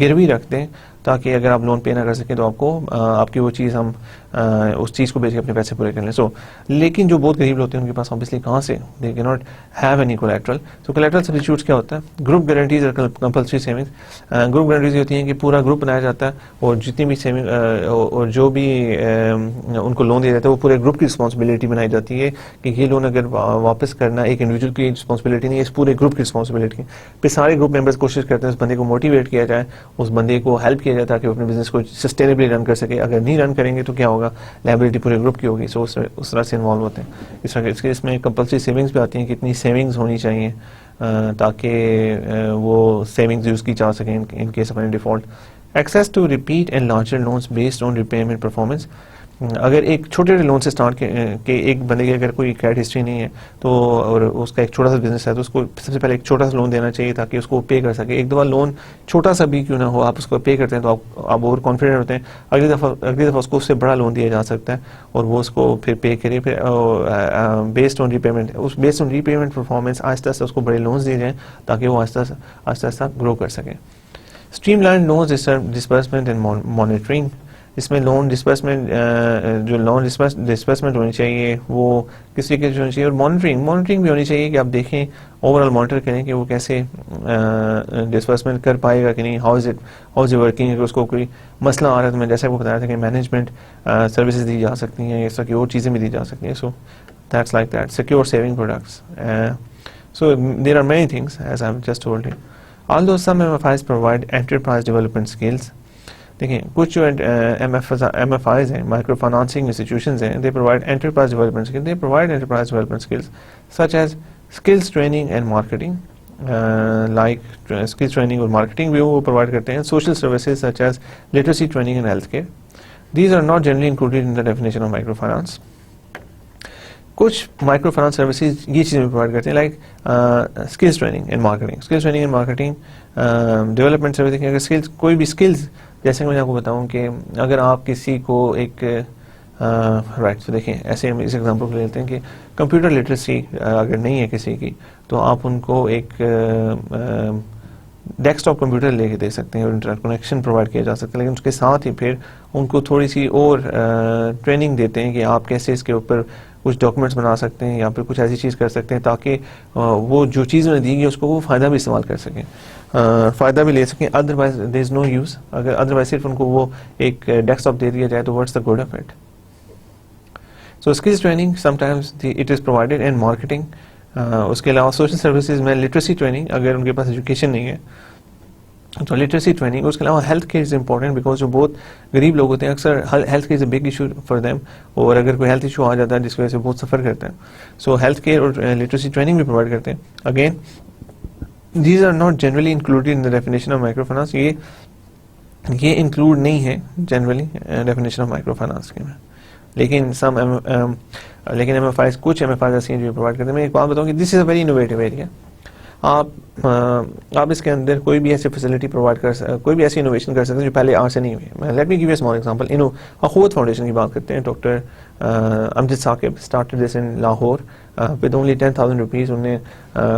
گروی رکھ دیں تاکہ اگر آپ لون پے نہ کر سکیں تو آپ کو آپ کی وہ چیز ہم اس چیز کو بیچ کے اپنے پیسے پورے کر لیں. سو لیکن جو بہت غریب ہوتے ہیں ان کے پاس obviously کہاں سے دے کی not have any collateral. So collateral substitutes کیا ہوتا ہے؟ گروپ گارنٹیز اور کمپلسری سیونگز. گروپ گارنٹیز ہوتی ہیں کہ پورا گروپ بنایا جاتا ہے اور جتنی بھی سیونگ اور جو بھی ان کو لون دیا جاتا ہے وہ پورے گروپ کی رسپانسبلٹی بنائی جاتی ہے کہ یہ لون اگر واپس کرنا ایک انڈیویجول کی رسپانسبلٹی نہیں ہے, اس پورے گروپ کی رسپانسبلٹی. پھر سارے گروپ ممبرز کوشش کرتے ہیں اس بندے کو موٹیویٹ کیا جائے, اس بندے کو ہیلپ کیا جائے تاکہ وہ اپنے بزنس کو سسٹینیبلی رن کر سکے. اگر نہیں رن کریں گے تو کیا ہوگا؟ لائبلٹی پورے گروپ کی ہوگی. سو اس طرح سے انوالو ہوتے ہیں. اس طرح اس میں کمپلسری سیونگز بھی آتی ہیں, کتنی سیونگز ہونی چاہیے تاکہ وہ سیونگز یوز کی جا سکیں in case of any default. Access to repeat and larger loans based on repayment performance. اگر ایک چھوٹے لون سے اسٹارٹ کہ ایک بندے کی اگر کوئی کریڈٹ ہسٹری نہیں ہے تو اور اس کا ایک چھوٹا سا بزنس ہے تو اس کو سب سے پہلے ایک چھوٹا سا لون دینا چاہیے تاکہ اس کو پے کر سکے. ایک دفعہ لون چھوٹا سا بھی کیوں نہ ہو آپ اس کو پے کرتے ہیں تو آپ اوور کانفیڈنٹ ہوتے ہیں, اگلی دفعہ اس کو اس سے بڑا لون دیا جا سکتا ہے اور وہ اس کو پھر پے کرے. پھر بیسڈ آن ریپیمنٹ پرفارمنس آہستہ آہستہ اس کو بڑے لونز دیے جائیں تاکہ وہ آہستہ آہستہ گرو کر سکیں. Streamline loans disbursement and monitoring. اس میں لون ڈسبرسمنٹ جو لون ڈسبرسمنٹ ہونی چاہیے وہ کس طریقے سے ہونی چاہیے, اور مانیٹرنگ بھی ہونی چاہیے کہ آپ دیکھیں اوور آل مانیٹر کریں کہ وہ کیسے ڈسبرسمنٹ کر پائے گا کہ نہیں, ہاؤ از ورکنگ. اگر اس کو کوئی مسئلہ آ رہا ہے تو میں جیسے آپ کو بتایا تھا کہ مینجمنٹ سروسز دی جا سکتی ہیں, اس طرح کی اور چیزیں بھی دی جا سکتی ہیں. So that's like that. Secure saving products. So there are many things as I just told you. Although some MFIs provide enterprise development skills, دیکھیں کچھ جو ایم ایف آئیز ہیں, مائکرو فائنانسنگ انسٹیٹیوشنز ہیں, they provide enterprise development skills, they provide enterprise development skills such as skills training and marketing, like skills training اور مارکیٹنگ بھی وہ پرووائڈ کرتے ہیں. Social services such as literacy training and health care, these are not generally included in the definition of micro finance. کچھ مائکرو فائنانس سروسز یہ چیزیں بھی پرووائڈ کرتے ہیں, like skills training and marketing, skills training and marketing, development services. اگر اسکلز کوئی بھی اسکلز, جیسے کہ میں آپ کو بتاؤں کہ اگر آپ کسی کو ایک رائٹ, تو دیکھیں ایسے ہم اس ایگزامپل کو لیتے ہیں کہ کمپیوٹر لٹریسی اگر نہیں ہے کسی کی, تو آپ ان کو ایک ڈیسک ٹاپ کمپیوٹر لے کے دے سکتے ہیں اور انٹرنیٹ کنیکشن پرووائڈ کیا جا سکتا ہے, لیکن اس کے ساتھ ہی پھر ان کو تھوڑی سی اور ٹریننگ دیتے ہیں کہ آپ کیسے اس کے اوپر کچھ ڈاکومنٹس بنا سکتے ہیں یا پھر کچھ ایسی چیز کر سکتے ہیں تاکہ وہ جو چیز انہیں دی گئی اس کو وہ فائدہ بھی استعمال کر سکیں, فائدہ بھی لے سکیں. Otherwise there is no use, اگر ادروائز صرف ان کو وہ ایک ڈیسک ٹاپ دے دیا جائے تو what's the good of it. So skills training sometimes it is provided and marketing. اس کے علاوہ سوشل سروسز میں لٹریسی ٹریننگ, اگر ان کے پاس ایجوکیشن نہیں ہے تو لٹریسی ٹریننگ. اس کے علاوہ health care is important, because جو بہت غریب لوگ ہوتے ہیں اکثر health care is a big issue for them, اور اگر کوئی ہیلتھ ایشو آ جاتا ہے جس کی وجہ سے بہت سفر کرتے ہیں, سو ہیلتھ کیئر اور لٹریسی ٹریننگ بھی پرووائڈ کرتے ہیں. Again these are not generally included in the definition of micro finance, یہ انکلوڈ نہیں ہے generally definition of micro finance کے میں, لیکن لیکن ایم ایف آئیز, کچھ ایم ایف آئیز ایسی ہیں جو پرووائڈ کرتے ہیں. میں ایک بات بتاؤں کہ this is a very innovative area. آپ اس کے اندر کوئی بھی ایسی فیسلٹی پرووائڈ کوئی بھی ایسی انوویشن کر سکتے ہیں جو پہلے آج سے نہیں ہوئی. Let me give a small example. اخوت فاؤنڈیشن کی بات کرتے ہیں. Doctor Amjad Saqib started this in Lahore with only 10,000 rupees. انہوں نے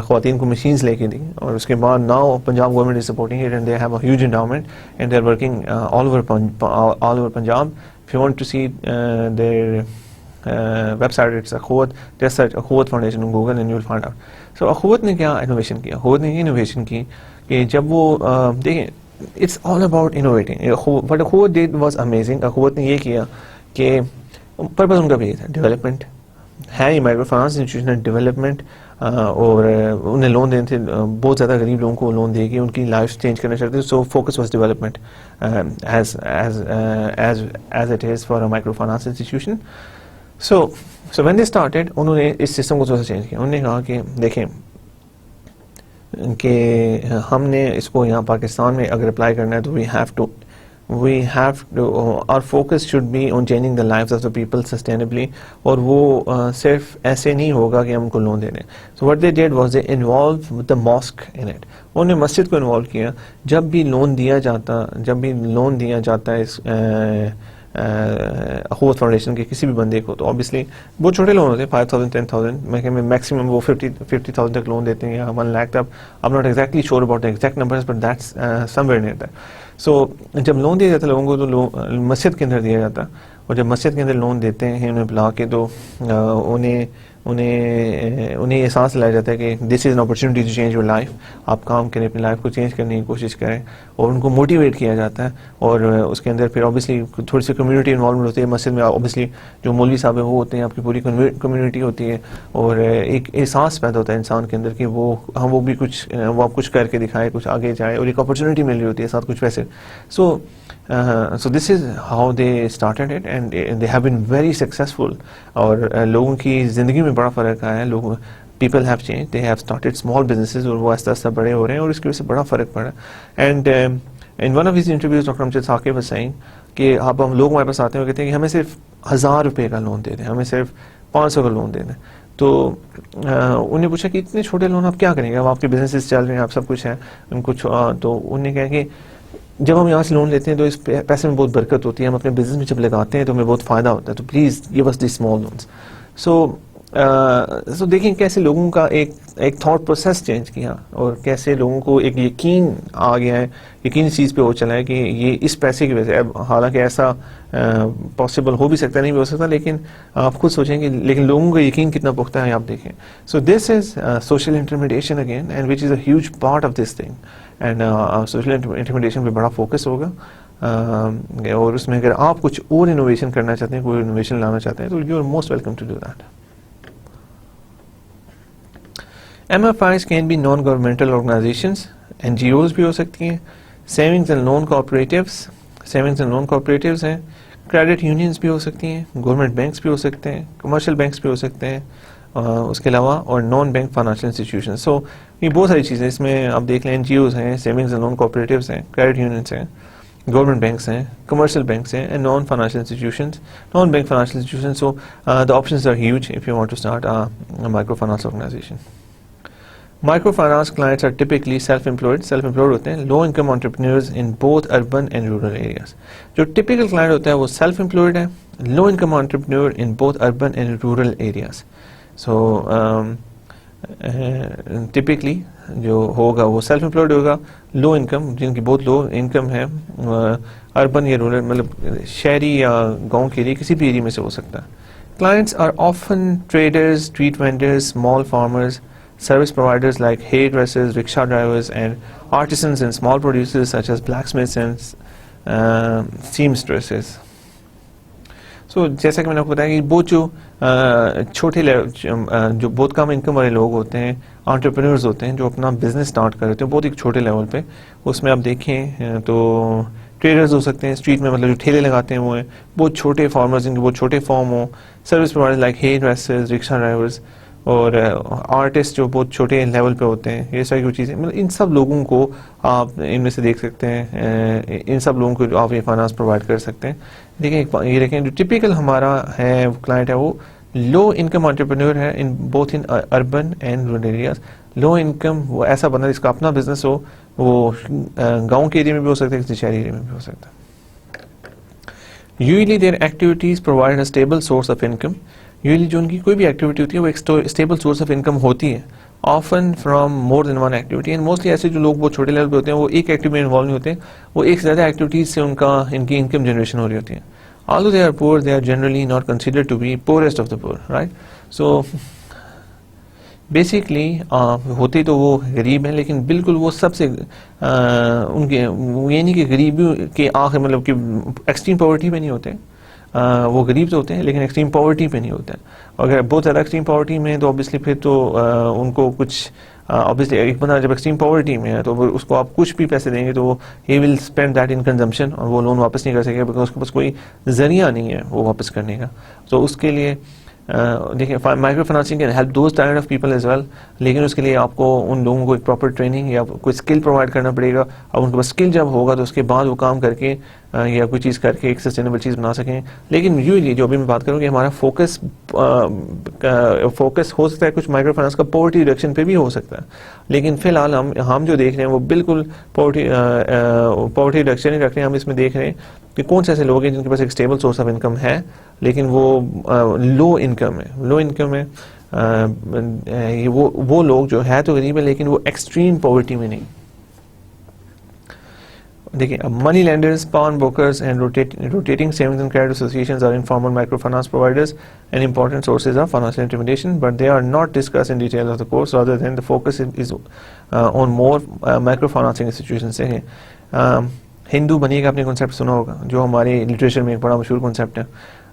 خواتین کو مشینز لے کے دی, اور اس کے بعد now Punjab government is supporting it and they have a huge endowment and they are working all over Punjab. If you want to see their website, it's Akhwat. Just search Akhwat Foundation on Google and you will find out. So Akhwat نے کیا انوویشن کیا, اخوت نے یہ انوویشن کی کہ جب وہ دیکھیں it's all about innovating. What Akhwat did was amazing. اخوت نے یہ کیا کہ پرپز ان کا بھی یہ تھا ڈیولپمنٹ ہے, یہ مائکرو فائنانس انسٹیٹیوشن ڈیولپمنٹ, اور انہیں لون دینے تھے بہت زیادہ غریب لوگوں کو لون دے کے ان کی لائف چینج کرنا چاہتے تھے. So focus was development as it is for a micro finance institution. So when they started, انہوں نے اس سسٹم کو تھوڑا سا چینج کیا. انہوں نے کہا کہ دیکھیں کہ ہم نے اس کو یہاں پاکستان میں اگر اپلائی کرنا ہے تو we have to our focus should be on changing the lives of the people sustainably, اور وہ صرف ایسے نہیں ہوگا کہ ہم ان کو لون دے دیں. So what they did was they involved with the mosque in it. انہوں نے مسجد کو انوالو کیا. جب بھی لون دیا جاتا ہے اس اخوت فاؤنڈیشن کے کسی بھی بندے کو, تو obviously بہت چھوٹے لون ہوتے ہیں, 5,000 10,000, میں کہ میکسیمم وہ 50,000 تک لون دیتے ہیں یا 1 lakh تک. I'm not exactly sure about the exact numbers but that's somewhere near that. سو جب لون دیا جاتا ہے لوگوں کو تو مسجد کے اندر دیا جاتا, اور جب مسجد کے اندر لون دیتے ہیں انہیں بلا کے, تو انہیں احساس دلایا جاتا ہے کہ this is an opportunity to change your life. آپ کام کریں, اپنی لائف کو چینج کرنے کی کوشش کریں, اور ان کو موٹیویٹ کیا جاتا ہے. اور اس کے اندر پھر اوبیسلی تھوڑی سی کمیونٹی انوالومنٹ ہوتی ہے مسجد میں. اوبیسلی جو مولوی صاحب ہیں وہ ہوتے ہیں, آپ کی پوری کمیونٹی ہوتی ہے, اور ایک احساس پیدا ہوتا ہے انسان کے اندر کہ وہ بھی کچھ آپ کچھ کر کے دکھائے, کچھ آگے جائے, اور ایک اپرچونیٹی مل رہی ہوتی ہے ساتھ کچھ پیسے. So this is how they started it and they have been very successful. اور لوگوں کی زندگی میں بڑا فرق آیا ہے. People have changed, they have started small businesses اور وہ آہستہ آہستہ بڑے ہو رہے ہیں, اور اس کی وجہ سے بڑا فرق پڑا. And in one of his interviews Dr. Amjad Saqib was saying کہ اب ہم لوگ ہمارے پاس آتے ہیں اور کہتے ہیں کہ ہمیں صرف 1,000 روپے کا لون دے دیں, ہمیں صرف 500 کا لون دے دیں. تو انہیں پوچھا کہ اتنے چھوٹے لون آپ کیا کریں گے, اب آپ کے بزنسز چل رہے ہیں, آپ سب کچھ ہے ان کچھ. تو انہوں نے کہا کہ جب ہم یہاں سے لون لیتے ہیں تو اس پیسے میں بہت برکت ہوتی ہے, ہم اپنے بزنس میں جب لگاتے ہیں تو ہمیں بہت فائدہ ہوتا ہے, تو please give us the small loans. So دیکھیں کیسے لوگوں کا ایک تھاٹ پروسیس چینج کیا, اور کیسے لوگوں کو ایک یقین آ گیا ہے, یقین اس چیز پہ ہو چلا ہے کہ یہ اس پیسے کی وجہ سے. اب حالانکہ ایسا پاسبل ہو بھی سکتا, نہیں بھی ہو سکتا, لیکن آپ خود سوچیں کہ لیکن لوگوں کا یقین کتنا پختہ ہے آپ دیکھیں. So this is social intermediation again, and which is a huge part of this thing. And social intermediation پہ بڑا فوکس ہوگا, اور اس میں اگر آپ کچھ اور انوویشن کرنا چاہتے ہیں, کوئی انوویشن لانا چاہتے ہیں, تو you are most welcome to do that. MFIs can be non-governmental organizations, NGOs بھی ہو سکتی ہیں, savings and loan cooperatives, savings and loan cooperatives ہیں, کریڈٹ یونینز بھی ہو سکتی ہیں, گورنمنٹ بینکس بھی ہو سکتے ہیں, کمرشل بینکس بھی ہو سکتے ہیں, اس کے علاوہ اور نان بینک فائنینشیل انسٹیٹیوشن. سو یہ بہت ساری چیزیں اس میں آپ دیکھ لیں, این جی اوز ہیں, سیونگز اینڈ لون کوآپریٹیوز ہیں, کریڈٹ یونینس ہیں, گورنمنٹ بینکس ہیں, کمرشل بینکس ہیں, and non financial institutions, naan bank financial institution. So the options are huge if you want to start a microfinance organization. Microfinance clients are typically self-employed ہوتے ہیں, low income entrepreneurs in both urban and rural areas. جو typical client ہوتا ہے وہ self-employed ہے, low income entrepreneur in both urban and rural areas. So typically جو ہوگا وہ سیلف امپلائڈ ہوگا, لو انکم, جن کی بہت لو انکم ہے, اربن یا رورل مطلب شہری یا گاؤں کے لیے کسی بھی ایریا میں سے ہو سکتا ہے. Clients are often traders, street vendors, small farmers, service providers like hairdressers, rickshaw drivers, and artisans and small producers such as blacksmiths and seamstresses. سو جیسا کہ میں نے آپ کو بتایا کہ بہت جو چھوٹے جو بہت کم انکم والے لوگ ہوتے ہیں, انٹرپرینورز ہوتے ہیں جو اپنا بزنس اسٹارٹ کر رہے ہیں بہت ایک چھوٹے لیول پہ, اس میں آپ دیکھیں تو ٹریڈرز ہو سکتے ہیں اسٹریٹ میں, مطلب جو ٹھیلے لگاتے ہیں وہ ہیں, بہت چھوٹے فارمرز جن کے بہت چھوٹے فارم ہوں, service providers like hairdressers, rickshaw drivers, اور آرٹسٹ جو بہت چھوٹے لیول پہ ہوتے ہیں. یہ ساری چیزیں مطلب ان سب لوگوں کو آپ ان میں سے دیکھ سکتے ہیں, ان سب لوگوں کو آپ یہ فائنانس پرووائڈ کر سکتے ہیں. دیکھیں یہ دیکھیں جو ٹپیکل ہمارا ہے کلائنٹ ہے وہ لو انکم انٹرپرینور ہے in both in urban and rural areas. Low income وہ ایسا بندہ جس کا اپنا بزنس ہو, وہ گاؤں کے ایریا میں بھی ہو سکتا ہے, کسی شہری ایریا میں بھی ہو سکتا ہے. Usually their activities provide a stable source of income. Usually جو ان کی کوئی بھی ایکٹیویٹی ہوتی ہے وہ ایک اسٹیبل سورس آف انکم ہوتی ہے, often from more than one activity. and mostly ایسے جو لوگ بہت چھوٹے لیول پہ ہوتے ہیں وہ ایک ایکٹیویٹی میں انوالو نہیں ہوتے, وہ ایک سے زیادہ ایکٹیویٹیز سے ان کی انکم جنریشن ہو رہی ہوتی ہے. Although they are poor, they are generally not considered to be poorest of the poor, right? So basically ہوتے تو وہ غریب ہیں, لیکن بالکل وہ سب سے ان کے یہ نہیں کہ غریبی کے آخر مطلب کہ ایکسٹریم پاورٹی پہ نہیں ہوتے, وہ غریب تو ہوتے ہیں لیکن ایکسٹریم پاورٹی پہ نہیں ہوتے ہیں. اگر بہت زیادہ ایکسٹریم پاورٹی میں تو obviously پھر تو ان کو کچھ obviously ایک بندہ جب ایکسٹریم پاورٹی میں ہے تو اس کو آپ کچھ بھی پیسے دیں گے تو وہ he will spend that in consumption, اور وہ لون واپس نہیں کر سکے because اس کے پاس کوئی ذریعہ نہیں ہے وہ واپس کرنے کا. تو اس کے لیے دیکھیں micro financing can help those kind of people as well, لیکن اس کے لیے آپ کو ان لوگوں کو ایک پراپر ٹریننگ یا کوئی اسکل پرووائڈ کرنا پڑے گا. اب ان کے پاس اسکل جب ہوگا تو اس کے بعد وہ کام کر کے یا کوئی چیز کر کے ایک سسٹینیبل چیز بنا سکیں. لیکن یوزلی جو ابھی میں بات کروں کہ ہمارا فوکس ہو سکتا ہے کچھ مائکرو فائنانس کا پاورٹی ریڈکشن پہ بھی ہو سکتا ہے, لیکن فی الحال ہم جو دیکھ رہے ہیں وہ بالکل پاورٹی ریڈکشن ہی رکھ رہے ہیں. ہم اس میں دیکھ رہے ہیں کہ کون سے ایسے لوگ ہیں جن کے پاس ایک اسٹیبل سورس آف انکم ہے لیکن وہ لو انکم ہے. وہ لوگ جو ہے تو غریب ہے لیکن وہ ایکسٹریم پاورٹی میں نہیں. دیکھیں moneylenders, pawnbrokers and rotating savings and credit associations are informal microfinance providers and important sources of financial intermediation, but they are not discuss in detail of the course rather than the focus is on more micro financing institution سے. ہندو بنیے کا آپ نے کنسیپٹ سنا ہوگا جو ہمارے لٹریچر میں ایک بڑا مشہور کنسیپٹ ہے.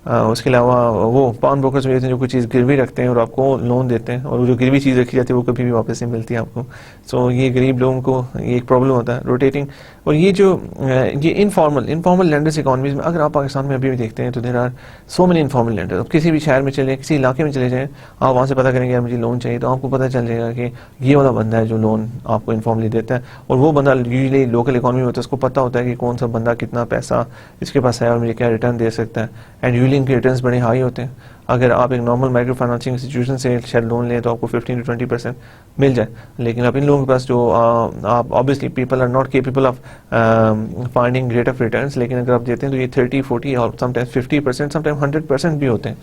اس کے علاوہ وہ پاون بروکرز ہوتے ہیں جو کوئی چیز گروی رکھتے ہیں اور آپ کو لون دیتے ہیں, اور وہ جو گروی چیز رکھی جاتی ہے وہ کبھی بھی واپس نہیں ملتی آپ کو. سو یہ غریب لوگوں کو یہ ایک پرابلم ہوتا ہے روٹیٹنگ. اور یہ جو یہ انفارمل لینڈرز اکانومیز میں اگر آپ پاکستان میں ابھی بھی دیکھتے ہیں تو there are so many informal lenders. اب کسی بھی شہر میں چلے, کسی علاقے میں چلے جائیں, آپ وہاں سے پتہ کریں گے یار مجھے لون چاہیے, تو آپ کو پتہ چل جائے گا کہ یہ والا بندہ ہے جو لون آپ کو انفارملی دیتا ہے. اور وہ بندہ یوزلی لوکل اکانومی میں ہوتا ہے, اس کو پتہ ہوتا ہے کہ کون سا بندہ کتنا پیسہ اس کے پاس ہے اور مجھے کیا ریٹرن دے سکتا ہے. اینڈ یوزلی ان کے ریٹرنس بڑے ہائی ہوتے ہیں. اگر آپ ایک نارمل مائکرو فائنانسنگ انسٹیٹیوشن سے شاید لون لیں تو آپ کو 15 to 20% مل جائے, لیکن اب ان لوگوں کے پاس جو آپ obviously people are not capable of finding rate of returns, لیکن اگر آپ دیتے ہیں تو یہ 30-40 اور sometimes 50%, sometimes 100% بھی ہوتے ہیں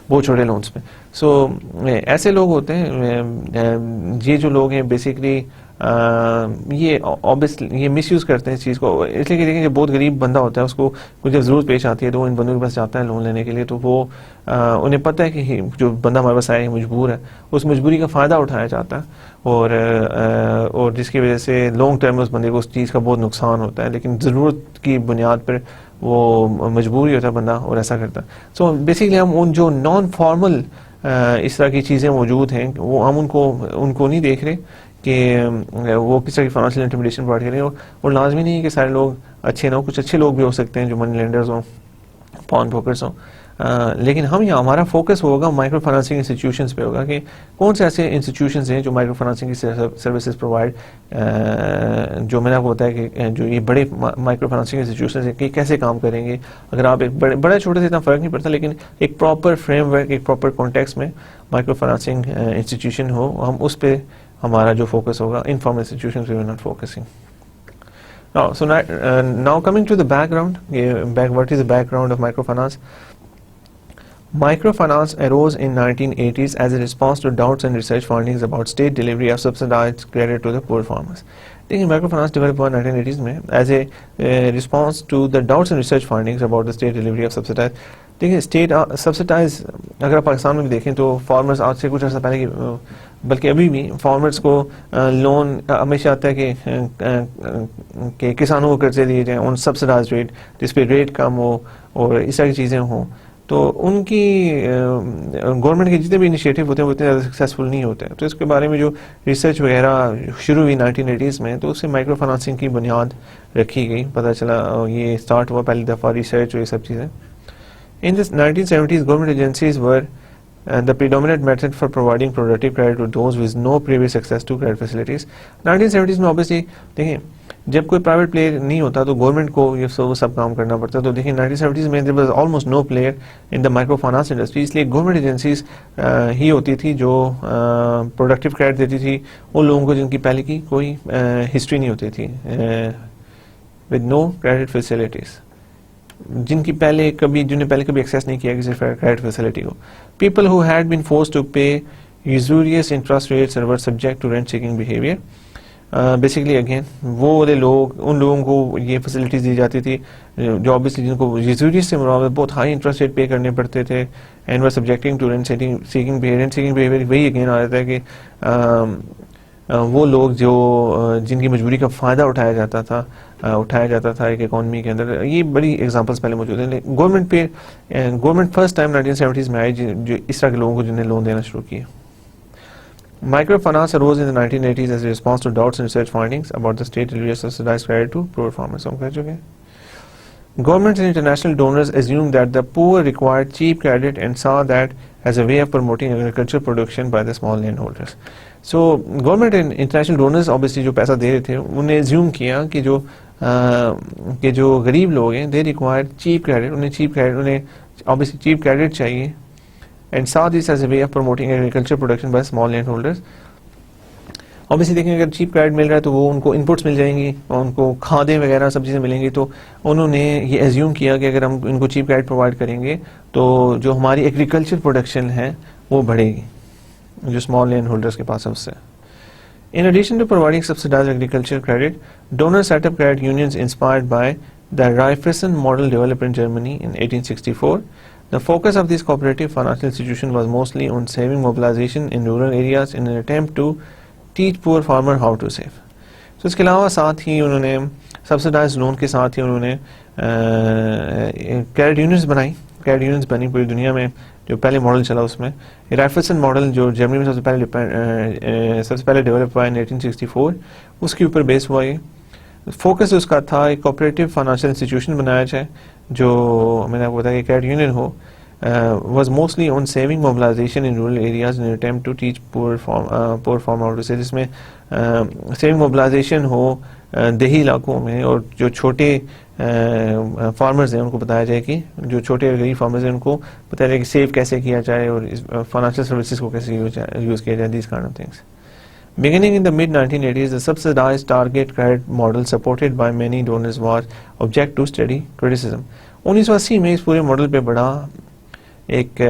بہت چھوٹے لونس پہ. سو ایسے لوگ ہوتے ہیں, یہ جو لوگ ہیں بیسکلی یہ obviously یہ مس یوز کرتے ہیں اس چیز کو, اس لیے کہ دیکھیں کہ بہت غریب بندہ ہوتا ہے اس کو کچھ جب ضرورت پیش آتی ہے تو وہ ان بندوں کے پاس جاتا ہے لون لینے کے لیے, تو وہ انہیں پتہ ہے کہ جو بندہ ہمارے پاس آیا ہے مجبور ہے, اس مجبوری کا فائدہ اٹھایا جاتا ہے, اور جس کی وجہ سے لانگ ٹرم میں اس بندے کو اس چیز کا بہت نقصان ہوتا ہے, لیکن ضرورت کی بنیاد پر وہ مجبور ہی ہوتا ہے بندہ اور ایسا کرتا ہے. سو بیسکلی ہم ان جو نان فارمل اس طرح کی چیزیں موجود ہیں وہ ہم ان کو نہیں دیکھ رہے کہ وہ کس طرح کی فائنانشیل انٹرمیڈیشن پرووائڈ کریں, اور لازمی نہیں ہے کہ سارے لوگ اچھے نہ ہوں, کچھ اچھے لوگ بھی ہو سکتے ہیں جو منی لینڈرز ہوں, پان بروکرز ہوں, لیکن ہمارا فوکس ہوگا مائکرو فائنانسنگ انسٹیٹیوشنس پہ ہوگا کہ کون سے ایسے انسٹیٹیوشنز ہیں جو مائکرو فائنانسنگ کی سروسز پرووائڈ, جو میں نے آپ کو بتایا کہ جو یہ بڑے مائکرو فائنانسنگ انسٹیٹیوشنز ہیں کہ کیسے کام کریں گے. اگر آپ ایک بڑے چھوٹے سے اتنا فرق نہیں پڑتا, لیکن ایک پراپر فریم ورک, ایک پراپر کانٹیکس میں مائکرو فائنانسنگ انسٹیٹیوشن ہو, ہم اس پہ ہمارا جو فوکس ہوگا. Informal institutions we are not focusing. So now coming to the background, what is the background of microfinance? Microfinance arose in 1980s as a response to doubts and research findings about state delivery of subsidized credit to the poor farmers. دیکھیں مائکرو فائنانس ڈیولپ ہوا 1980s میں as a response to the doubts and research findings about the state delivery of subsidies. دیکھیں اسٹیٹ سبسڈائز اگر آپ پاکستان میں بھی دیکھیں تو فارمرز آج سے کچھ عرصہ پہلے بلکہ ابھی بھی فارمرز کو لون ہمیشہ آتا ہے کہ کسانوں کو قرضے دیے جائیں آن سبسڈائز ریٹ, جس پہ ریٹ کم ہو اور اس طرح کی چیزیں ہوں. تو ان کی گورنمنٹ کے جتنے بھی انیشیٹو ہوتے ہیں وہ اتنے زیادہ سکسیزفل نہیں ہوتے ہیں. تو اس کے بارے میں جو ریسرچ وغیرہ شروع ہوئی 1980s میں, تو اس سے مائکرو فائنانسنگ کی بنیاد رکھی گئی. پتہ چلا یہ اسٹارٹ ہوا پہلی دفعہ ریسرچ اور یہ سب چیزیں. In the 1970s, government agencies were the predominant method for providing productive credit to those with no previous access to credit facilities. 1970s میں obviously دیکھیں جب کوئی پرائیویٹ پلیئر نہیں ہوتا تو گورنمنٹ کو یہ سب کام کرنا پڑتا. تو دیکھیں 1970s میں there was almost no player in the micro finance industry, اس لیے گورنمنٹ ایجنسیز ہی ہوتی تھی جو پروڈکٹیو کریڈٹ دیتی تھی ان لوگوں کو جن کی پہلے کی کوئی ہسٹری نہیں ہوتی تھی, with no credit facilities, جنہیں پہلے کبھی ایکسیس نہیں کیا کسی کریڈٹ فیسلٹی کو. People who had been forced to pay usurious interest rates and were subject to rent seeking behaviour. Basically again وہ والے لوگ, ان لوگوں کو یہ فیسلٹیز دی جاتی تھی جو آبویسلی جن کو یوزوریس سے مراد بہت ہائی انٹرسٹ ریٹ پے کرنے پڑتے تھے, and were subjecting to rent seeking behaviour. وہی اگین آ جاتا ہے کہ وہ لوگ جن کی مجبوری کا فائدہ اٹھایا جاتا تھا ایک اکانومی کے اندر. یہ بڑی ایگزامپلس پہلے موجود ہیں. گورنمنٹ فرسٹ ٹائم 1970s میں آئی جو اس طرح کے لوگوں کو جنہیں لون دینا شروع کیا. Micro finance arose in the 1980s as a response to doubts and research findings about the state delivery of subsidized credit to poor farmers. ہم کہہ چکے ہیں. Governments and international donors assumed that the poor required cheap credit and saw that as a way of promoting agricultural production by the small landholders. So government and international donors obviously جو پیسہ دے رہے تھے انہیں assume کیا کہ جو غریب لوگ ہیں they required cheap credit, انہیں obviously cheap credit چاہیے, and saw this as a way of promoting agricultural production by small landholders. obviously دیکھیں اگر چیپ کریڈٹ مل رہا ہے تو وہ ان کو انپٹس مل جائیں گی, ان کو کھادیں وغیرہ سب چیزیں ملیں گی, تو انہوں نے یہ ایزیوم کیا کہ اگر ہم ان کو چیپ کریڈٹ پرووائڈ کریں گے تو جو ہماری ایگریکلچر پروڈکشن ہے وہ بڑھے گی جو اسمال لینڈ ہولڈرس کے پاس ہے اس سے. In addition to providing subsidized agricultural credit, donors set up credit unions inspired by the Raiffeisen model developed in Germany in 1864. The focus of these cooperative financial institutions was mostly on saving mobilization in rural areas in an attempt to teach poor farmer how to save. So اس کے علاوہ ساتھ ہی انہوں نے سبسڈائز لون کے ساتھ ہی انہوں نے کریڈٹ یونینز بنی پوری دنیا میں. جو پہلے ماڈل چلا اس میں رائفسن ماڈل جو جرمنی میں سب سے پہلے ڈیولپ ہوا ہے 1864, اس کے اوپر بیس ہوا. یہ فوکس اس کا تھا ایک کوآپریٹو فائنانشیل انسٹیٹیوشن بنایا جائے جو میں نے آپ کو بتایا کہ credit union who, was mostly on saving mobilization in rural areas in an attempt to teach poor farmer how to save. جس میں saving mobilization ہو دیہی علاقوں میں, اور جو چھوٹے فارمرز ہیں ان کو بتایا جائے کہ جو چھوٹے غریب فارمرز ہیں ان کو بتایا جائے کہ سیو کیسے کیا جائے اور فائنانشیل سروسز کو کیسے یوز کیا جائے. These kind of things. Beginning in the mid-1980s, the subsidized target credit model supported by many donors was object to steady criticism. 1980 میں اس پورے ماڈل پہ بڑا ایک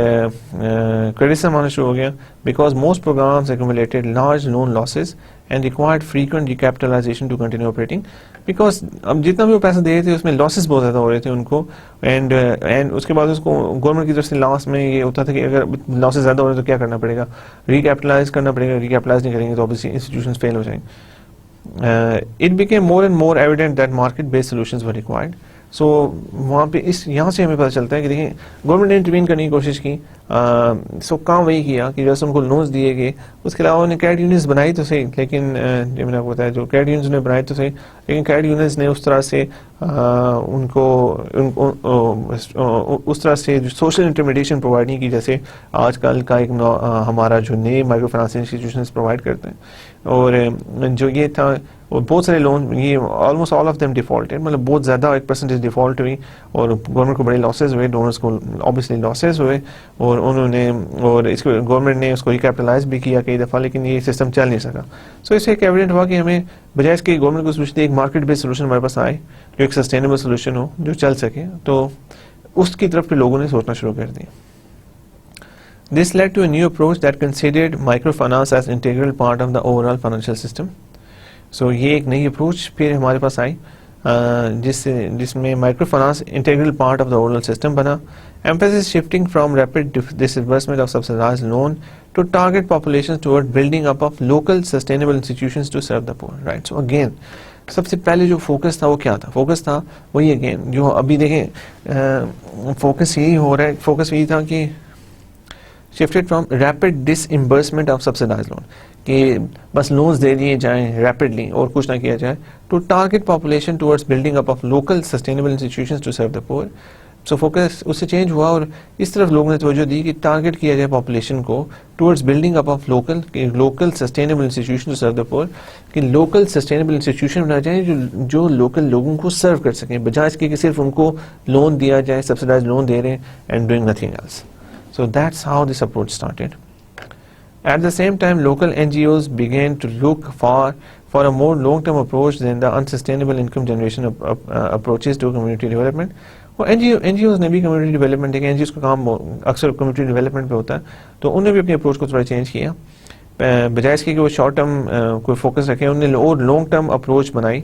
criticism آنا شروع ہو گیا because most programs accumulated large loan losses and required frequent recapitalization to continue operating. Because اب جتنا بھی وہ پیسہ دے رہے تھے اس میں لاسز بہت زیادہ ہو رہے تھے ان کو, اینڈ اس کے بعد اس کو گورنمنٹ کی طرف سے لاسٹ میں یہ ہوتا تھا کہ اگر لاسز زیادہ ہو رہے ہیں تو کیا کرنا پڑے گا, ریکیپٹلائز کرنا پڑے گا. ریکیپٹلائز نہیں کریں گے تو obviously institutions fail ہو جائیں گے. It became more and more evident that market-based solutions were required. سو وہاں پہ یہاں سے ہمیں پتہ چلتا ہے کہ دیکھیں گورنمنٹ نے انٹروین کرنے کی کوشش کی. سو کام وہی کیا کہ جیسے ان کو لونز دیے گئے, اس کے علاوہ انہوں نے کریڈٹ یونینز بنائی تو صحیح, لیکن جو میں نے آپ کو بتایا جو کریڈٹ یونینز نے بنائی تو صحیح, لیکن کریڈٹ یونینز نے اس طرح سے ان کو اس طرح سے سوشل انٹرمیڈیشن پرووائڈ نہیں کی جیسے آج کل کا ایک ہمارا جو نئے مائکرو فائنانس انسٹیٹیوشنز پرووائڈ کرتے ہیں. اور جو یہ تھا بہت سارے لون یہ آلموسٹ آل آف دیم ڈیفالٹڈ, مطلب بہت زیادہ ایک پرسنٹیج ڈیفالٹ ہوئی اور گورنمنٹ کو بڑے لاسز ہوئے, ڈونرس کو آبویسلی لاسز ہوئے, اور انہوں نے اور اس کو گورنمنٹ نے اس کو ریکیپٹلائز بھی کیا کئی دفعہ, لیکن یہ سسٹم چل نہیں سکا. سو اس سے ایک ایویڈنٹ ہوا کہ ہمیں بجائے اس کے گورنمنٹ کو سوچتے ایک مارکیٹ بیس سولوشن ہمارے پاس آئے جو ایک سسٹینیبل سولوشن ہو جو چل سکے, تو اس کی طرف پہ لوگوں نے سوچنا شروع کر دیا. This led to a new approach that considered microfinance as integral part of the overall financial system. So یہ ایک نئی اپروچ پھر ہمارے پاس آئی جس میں micro finance integral part of the overall system بنا. Emphasis shifting from rapid disbursement of subsidized loan to target populations toward building up of local sustainable institutions to serve the poor. Right. So again, سب سے پہلے جو فوکس تھا وہ کیا تھا؟ فوکس تھا وہی اگین جو ابھی دیکھیں فوکس یہی ہو رہا ہے, فوکس یہی تھا کہ shifted from rapid disbursement of subsidized loan کہ بس لونز دے دیے جائیں ریپڈلی اور کچھ نہ کیا جائے, to target population towards building up of local sustainable institutions to serve the poor. So focus اس سے چینج ہوا اور اس طرف لوگوں نے توجہ دی کہ ٹارگیٹ کیا جائے پاپولیشن کو towards building up of local sustainable institution to serve the poor, کہ لوکل سسٹینیبل انسٹیٹیوشن بنا جائیں جو لوکل لوگوں کو سرو کر سکیں, بجائے اس کے کہ صرف ان کو لون دیا جائے, سبسڈائز لون دے رہے ہیں and doing nothing else. So that's how this approach started. At the same time, local NGOs began to look for a more long-term approach than the unsustainable income generation approaches to community development. اور NGOs نے بھی کمیونٹی ڈیولپمنٹ دیکھیں, NGOs کا کام اکثر کمیونٹی ڈیولپمنٹ پہ ہوتا ہے, تو انہوں نے بھی اپنی اپروچ کو تھوڑا چینج کیا, بجائے اس کے کہ وہ شارٹ ٹرم کوئی فوکس رکھیں, انہوں نے اور لانگ ٹرم اپروچ بنائی,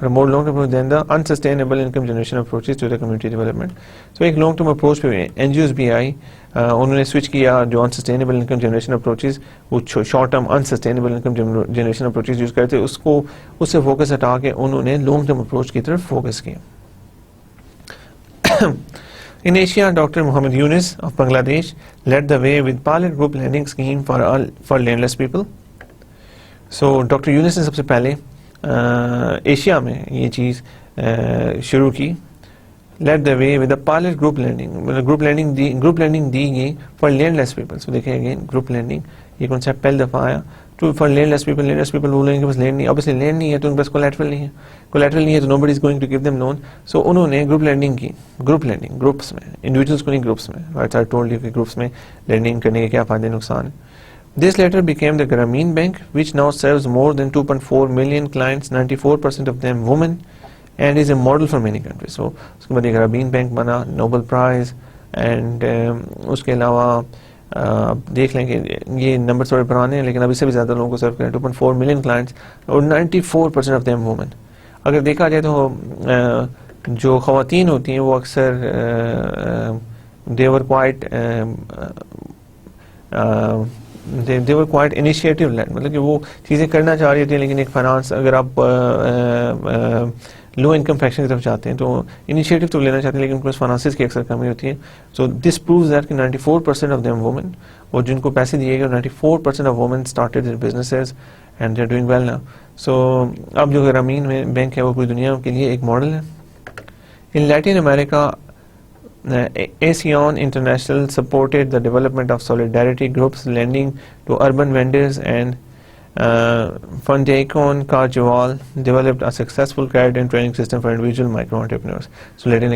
more long term approach than the unsustainable income generation approaches to the community development. So ایک long term approach پہ NGOs بھی آئی, انہوں نے سوئچ کیا جو unsustainable income generation approaches وہ short term unsustainable income generation approaches use کرتے اس کو اس سے فوکس ہٹا کے انہوں نے long term approach کی طرف فوکس کیا. In Asia, Dr. Muhammad Yunus of Bangladesh led the way with pilot group lending scheme for landless people. So Dr. Yunus نے سب سے پہلے ایشیا میں یہ چیز شروع کی, led the way with a pilot group lending, group lending دی گئی for landless people. So دیکھیں اگین گروپ لینڈنگ یہ کنسیپٹ پہلی دفعہ آیا to for landless people. Landless people وہ لوگوں کے پاس لینڈ نہیں, obviously لینڈ نہیں ہے تو ان کے پاس کولیٹرل نہیں ہے, کولیٹرل نہیں ہے تو nobody is going to give them loan. So انہوں نے گروپ لینڈنگ کی, گروپ لینڈنگ گروپس میں, انڈیویجولس کو نہیں گروپس میں. رائٹ, آئی ٹولڈ یو کہ گروپس میں لینڈنگ کرنے کے کیا فائدے نقصان ہیں. This later became the Grameen Bank, which now serves more than 2.4 million clients, 94% of them women, and is a model for many countries. So اس کے بعد یہ Grameen Bank بنا, نوبل پرائز, اینڈ اس کے علاوہ دیکھ لیں کہ یہ نمبر تھوڑے پرانے ہیں لیکن ابھی سے بھی زیادہ لوگوں کو سرو کریں, 2.4 million clients اور 94% of them women. اگر دیکھا جائے تو جو خواتین ہوتی ہیں وہ اکثر they were quite initiative led, مطلب کہ وہ چیزیں کرنا چاہ رہی تھیں لیکن ایک فائنانس اگر آپ لو انکم فریکشن کی طرف جاتے ہیں تو انیشیٹو تو لینا چاہتے ہیں لیکن ان کے پاس فائنانسز کی اکثر کمی ہوتی ہے. سو دس پرووز دیٹ کہ 94% آف دیم وومن, اور جن کو پیسے دیے گئے 94% of women started their businesses and they are doing well now. So اب جو گرامین بینک ہے وہ پوری دنیا کے لیے ایک ماڈل ہے. ان لیٹن امریکہ ASEAN International supported the development of solidarity groups lending to urban vendors, and Fundaicon Carnival developed a successful credit and training system for individual micro entrepreneurs. So Latin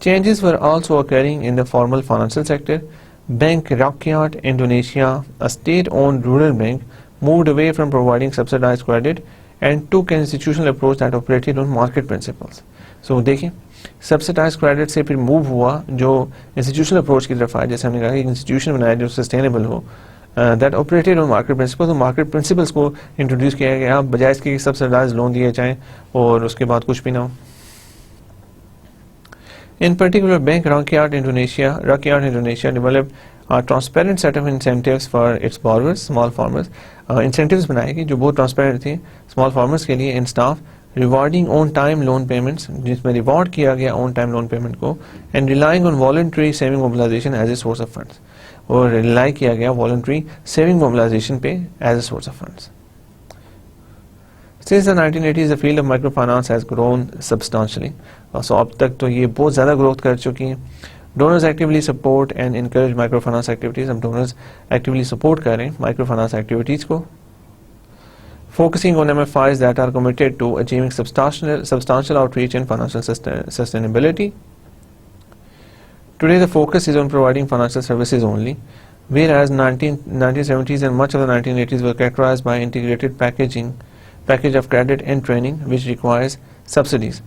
Changes were also occurring in the formal financial sector. Bank Rakyat Indonesia, a state-owned rural bank, moved away from providing subsidized credit and took an institutional approach that operated on market principles. So دیکھیں سبسڈائز کریڈٹ سے پھر موو ہوا جو انسٹیٹیوشنل اپروچ کی طرف آیا, جیسے ہم نے کہا کہ ایک انسٹیٹیوشن بنایا جو سسٹینیبل ہو, that operated on market principle. تو مارکیٹ پرنسپلس کو انٹروڈیوس کیا گیا بجائے اس کے سبسڈائز لون دیے جائیں اور اس کے بعد کچھ بھی نہ ہو. In particular, Bank Rakyat Indonesia developed transparent set of incentives for its borrowers small farmers. Incentives بنائے گی جو بہت ٹرانسپیرنٹ تھیں اسمال فارمرز کے لیے. Instead rewarding on time loan payments, جس میں ریوارڈ کیا گیا آن ٹائم لون پیمنٹ کو. And relying on voluntary saving mobilization as a source of funds, اور ریلائی کیا گیا والنٹری سیونگ موبلائزیشن پہ as a source of funds. Since the 1980s, the field of microfinance has grown substantially. So اب تک تو یہ بہت زیادہ گروتھ کر چکی ہیں. Donors actively support and encourage microfinance activities. اب donors actively support کر رہے ہیں microfinance activities کو. Focusing on MFIs that are committed to achieving substantial outreach and financial sustainability. Today the focus is on providing financial services only, whereas 1970s and much of the 1980s were characterized by integrated package of credit and training which requires subsidies.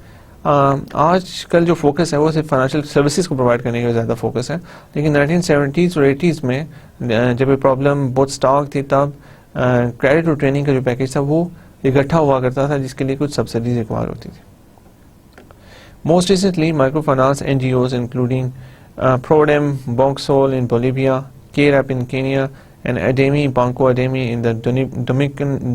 آج کل جو فوکس ہے وہ صرف فائنینشیل سروسز کو پرووائڈ کرنے کا زیادہ فوکس ہے, لیکن 1970s اور 80s میں جب یہ پرابلم بہت اسٹاک تھی تب کریڈٹ اور ٹریننگ کا جو پیکیج تھا وہ اکٹھا ہوا کرتا تھا جس کے لیے کچھ سبسڈیز ریکوائر ہوتی تھی. Most recently micro finance NGOs including Prodem Banksol in Bolivia, KRAP in Kenya, and ADEMI, Banco ADEMI in the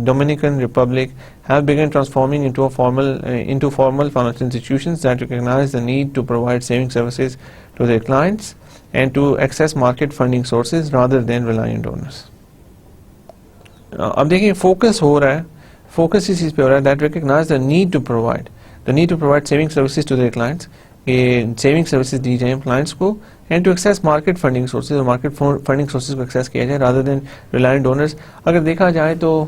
Dominican Republic have begun transforming into formal financial institutions that recognize the need to provide saving services to their clients and to access market funding sources rather than rely on donors. اب دیکھیں فوکس ہو رہا ہے, فوکس اس چیز پہ ہو رہا ہے that recognize the need to provide saving services to their clients, کہ سیونگ سروسز دی جائیں کلائنٹس کو, and to access market funding sources, اور مارکیٹ فنڈنگ سورسز کو ایکسیس کیا جائے رادر دین ریلائنٹ ڈونرز. اگر دیکھا جائے تو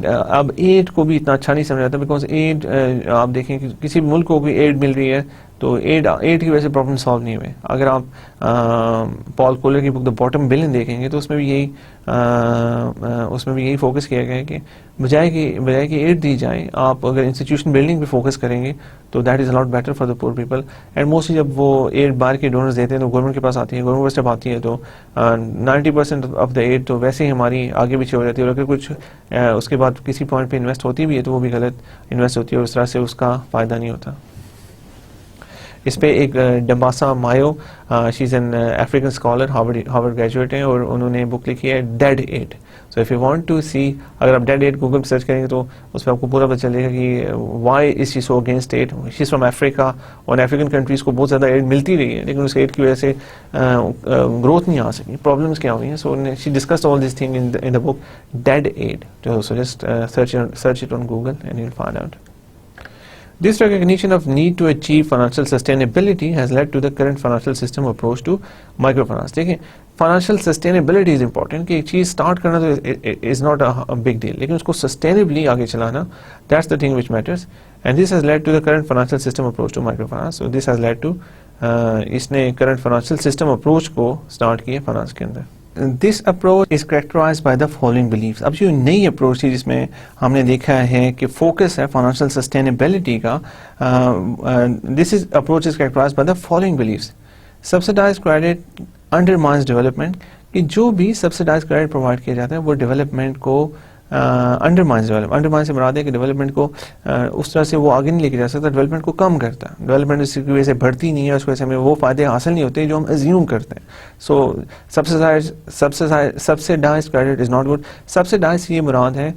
اب ایڈ کو بھی اتنا اچھا نہیں سمجھا جاتا, بیکاز ایڈ آپ دیکھیں کہ کسی ملک کو کوئی ایڈ مل رہی ہے تو ایڈ کی وجہ سے پرابلم سالو نہیں ہوئے. اگر آپ پال کولر کی بک دا باٹم بلن دیکھیں گے تو اس میں بھی یہی فوکس کیا گیا ہے کہ بجائے کہ ایڈ دی جائے, آپ اگر انسٹیٹیوشن بلڈنگ پہ فوکس کریں گے تو that is a lot better for the poor people. And mostly جب وہ ایڈ باہر کے ڈونرز دیتے ہیں تو گورنمنٹ کے پاس آتی ہے, گورنمنٹ جب آتی ہے تو 90% آف دا ایڈ تو ویسے ہی ہماری آگے پیچھے ہو جاتی ہے, اور اگر کچھ اس کے بعد کسی پوائنٹ پہ انویسٹ ہوتی بھی ہے تو وہ بھی غلط انویسٹ ہوتی ہے, اور اس طرح سے اس کا فائدہ نہیں ہوتا. اس پہ ایک Dambisa Moyo, she is an African scholar, Harvard graduate ہیں, اور انہوں نے بک لکھی ہے dead aid. So if you want to see, اگر آپ ڈیڈ ایڈ گوگل پہ سرچ کریں گے تو اس پہ آپ کو پورا پتہ چلے گا کہ why is she so against aid. She is from Africa, اور افریقن کنٹریز کو بہت زیادہ ایڈ ملتی رہی ہے, لیکن اس ایڈ کی وجہ سے گروتھ نہیں آ سکی, پرابلمس کیا ہوئی ہیں. So she discussed all these thing in the book dead aid. So just search it on Google and you will find out. This recognition of need to achieve financial sustainability has led to the current financial system approach to microfinance. دیکھیں financial sustainability is important, کہ ایک چیز اسٹارٹ کرنا تو is not a big deal, لیکن اس کو sustainably آگے چلانا, that's the thing which matters, and this has led to the current financial system approach to microfinance. So this has led to اس نے current financial system approach کو اسٹارٹ کیا فائنانس کے اندر. This approach is characterized by the following beliefs. اب جو نئی اپروچ تھی جس میں ہم نے دیکھا ہے کہ فوکس ہے فائنینشیل سسٹینیبلٹی کا, this approach is characterized by the following beliefs. Subsidized credit undermines development, کہ جو بھی سبسڈائز کریڈٹ پرووائڈ کیا جاتا ہے وہ ڈیولپمنٹ کو انڈرمائن سے مراد ہے کہ ڈیولپمنٹ کو اس طرح سے وہ آگے نہیں لے کے جا سکتا, ڈیولپمنٹ کو کم کرتا ہے. ڈیولپمنٹ اس کی وجہ سے بڑھتی نہیں ہے, اس وجہ سے ہمیں وہ فائدے حاصل نہیں ہوتے جو ہم ازیوم کرتے ہیں. So subsidize credit is not good. Subsidize سے یہ مراد ہے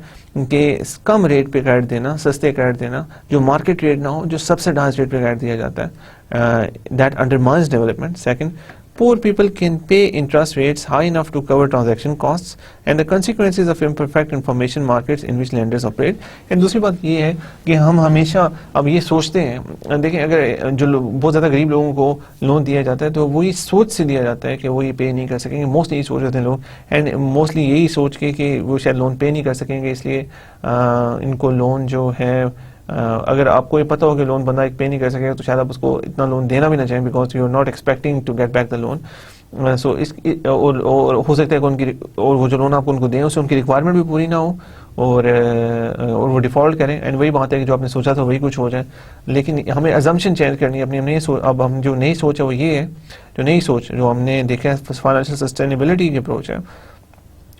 کہ کم ریٹ پہ کریڈٹ دینا, سستے کریڈٹ دینا, جو مارکیٹ ریٹ نہ ہو, جو سبسڈائز ریٹ پہ کریڈٹ دیا جاتا ہے, that undermines development. Second, poor people can pay interest rates high enough to cover transaction costs and the consequences of imperfect information markets in which lenders operate. And دوسری بات یہ ہے کہ ہم ہمیشہ اب یہ سوچتے ہیں, دیکھیں اگر جو بہت زیادہ غریب لوگوں کو لون دیا جاتا ہے تو وہی سوچ سے دیا جاتا ہے کہ وہ یہ پے نہیں کر سکیں گے, موسٹلی یہی سوچ رہتے ہیں لوگ, اینڈ موسٹلی یہی سوچ کے کہ وہ شاید لون پے نہیں کر سکیں گے, اس لیے ان کو لون جو ہے, اگر آپ کو یہ پتہ ہو کہ لون بندہ ایک پے نہیں کر سکے گا تو شاید آپ اس کو اتنا لون دینا بھی نہ چاہیں, because you are not expecting to get back the loan. So اس اور ہو سکتا ہے کہ ان کی اور وہ جو لون آپ ان کو دیں اس سے ان کی ریکوائرمنٹ بھی پوری نہ ہو اور وہ ڈیفالٹ کریں, اینڈ وہی بات ہے کہ جو آپ نے سوچا تھا وہی کچھ ہو جائے. لیکن ہمیں ازمپشن چینج کرنی ہے اپنی. اب ہم جو نئی سوچ ہے وہ یہ ہے, جو نئی سوچ جو ہم نے دیکھا ہے فائنینشیل سسٹینیبلٹی کی اپروچ ہے,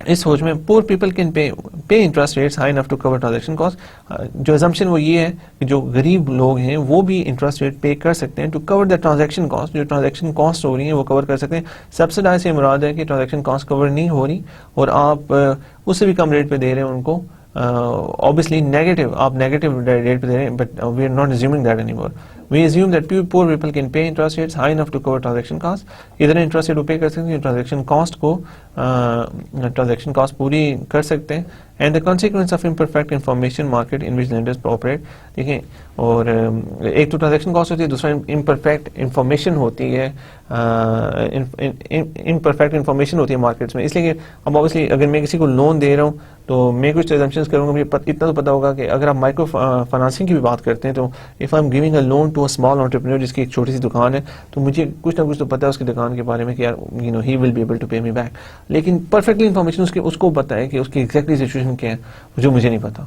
اس سوچ میں poor people can pay interest rates high enough to cover transaction cost. جو ازمپشن وہ یہ ہے کہ جو غریب لوگ ہیں وہ بھی انٹرسٹ ریٹ پے کر سکتے ہیں to cover the transaction cost. جو ٹرانزیکشن کاسٹ ہو رہی ہیں وہ کور کر سکتے ہیں. سبسڈائز سے مراد ہے کہ ٹرانزیکشن کاسٹ کور نہیں ہو رہی اور آپ اس سے بھی کم ریٹ پہ دے رہے ہیں ان کو. Obviously negative, آپ نیگیٹو ریٹ پہ دے رہے ہیں, but we are not assuming that anymore. We assume that poor people can pay interest rates high enough to cover transaction costs. ادھر انٹرسٹ ریٹ وہ پے کر سکتے ہیں ٹرانزیکشن کاسٹ کو ٹرانزیکشن کاسٹ پوری کر سکتے ہیں. And the consequence of imperfect information market in which landers operate. دیکھیں, اور ایک تو ٹرانزیکشن کاسٹ ہوتی ہے, دوسرا امپرفیکٹ انفارمیشن ہوتی ہے, امپرفیکٹ انفارمیشن ہوتی ہے مارکیٹس میں. اس لیے کہ اب اوبیسلی اگر میں کسی کو لون دے رہا ہوں تو میں کچھ ایگزمپشنز کروں گا. مجھے اتنا تو پتا ہوگا کہ اگر آپ مائکرو فائنانسنگ کی بھی بات کرتے ہیں تو if I am giving a loan to a small entrepreneur جس کی ایک چھوٹی سی دکان ہے, تو مجھے کچھ نہ کچھ تو پتا ہے اس کی دکان کے بارے میں کہ یار you know he will be able to pay me back. لیکن پرفیکٹلی انفارمیشن اس کو پتا ہے کہ اس کی ایگزیکٹلی سچویشن کیا ہے جو مجھے نہیں پتا.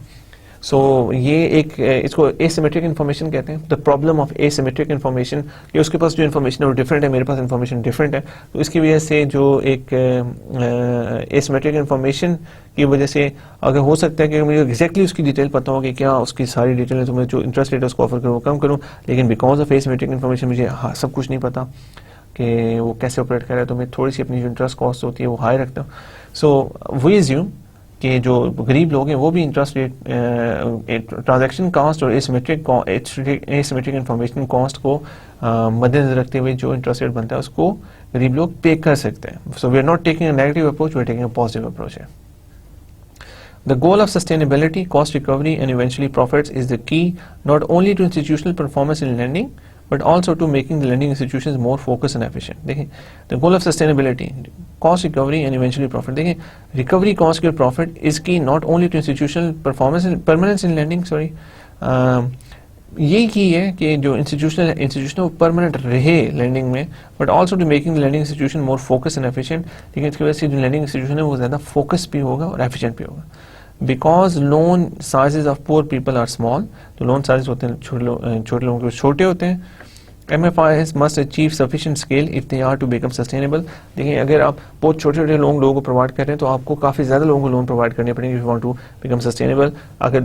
سو یہ ایک اس کو اے سیمیٹرک انفارمیشن کہتے ہیں. The problem of a symmetric information کہ اس کے پاس جو انفارمیشن ہے وہ ڈفرینٹ ہے, میرے پاس انفارمیشن ڈفرینٹ ہے. تو اس کی وجہ سے جو ایک اے سیمیٹرک انفارمیشن کی وجہ سے اگر ہو سکتا ہے کہ مجھے ایگزیکٹلی اس کی ڈیٹیل پتا ہو کہ کیا اس کی ساری ڈیٹیل ہے تو میں جو انٹرسٹ ریٹ اس کو آفر کروں وہ کم کروں. لیکن because of a symmetric information مجھے سب کچھ نہیں پتا کہ وہ کیسے آپریٹ کر رہا ہے, تو میں تھوڑی سی اپنی جو انٹرسٹ کاسٹ ہوتی ہے وہ ہائی رکھتا ہوں. سو وی ایزیوم کہ جو غریب لوگ ہیں وہ بھی انٹرسٹ ریٹ ٹرانزیکشن کاسٹ اور اے سیمیٹرک انفارمیشن کاسٹ کو مد نظر رکھتے ہوئے جو انٹرسٹ ریٹ بنتا ہے اس کو غریب لوگ پے کر سکتے ہیں. So we are not taking a negative approach, we are taking a positive approach ہے. The goal of sustainability, cost recovery and eventually profits is the key not only to institutional performance in lending but also to making the lending institutions more focused and efficient. دیکھیں, the goal of sustainability, cost recovery and eventually profit. دیکھیں, recovery, cost and profit is key not only to institutional performance and permanence in lending, یہی کی ہے کہ جو انسٹیٹیوشن پرماننٹ رہے لینڈنگ میں, but also to making the lending institution more focus and efficient. لیکن اس کی وجہ سے جو لینڈنگ انسٹیٹیوشن ہے وہ زیادہ فوکس بھی ہوگا اور ایفیشینٹ بھی ہوگا. Because loan sizes of poor people are small, تو لون سائز ہوتے ہیں چھوٹے لوگوں کے چھوٹے ہوتے ہیں. MFIs must achieve sufficient scale if they are to become sustainable. دیکھیں, اگر آپ بہت چھوٹے لوگوں کو پرووائڈ کر رہے ہیں تو آپ کو کافی زیادہ لوگوں کو لون پرووائڈ کرنے پڑیں گے if you want to become sustainable. اگر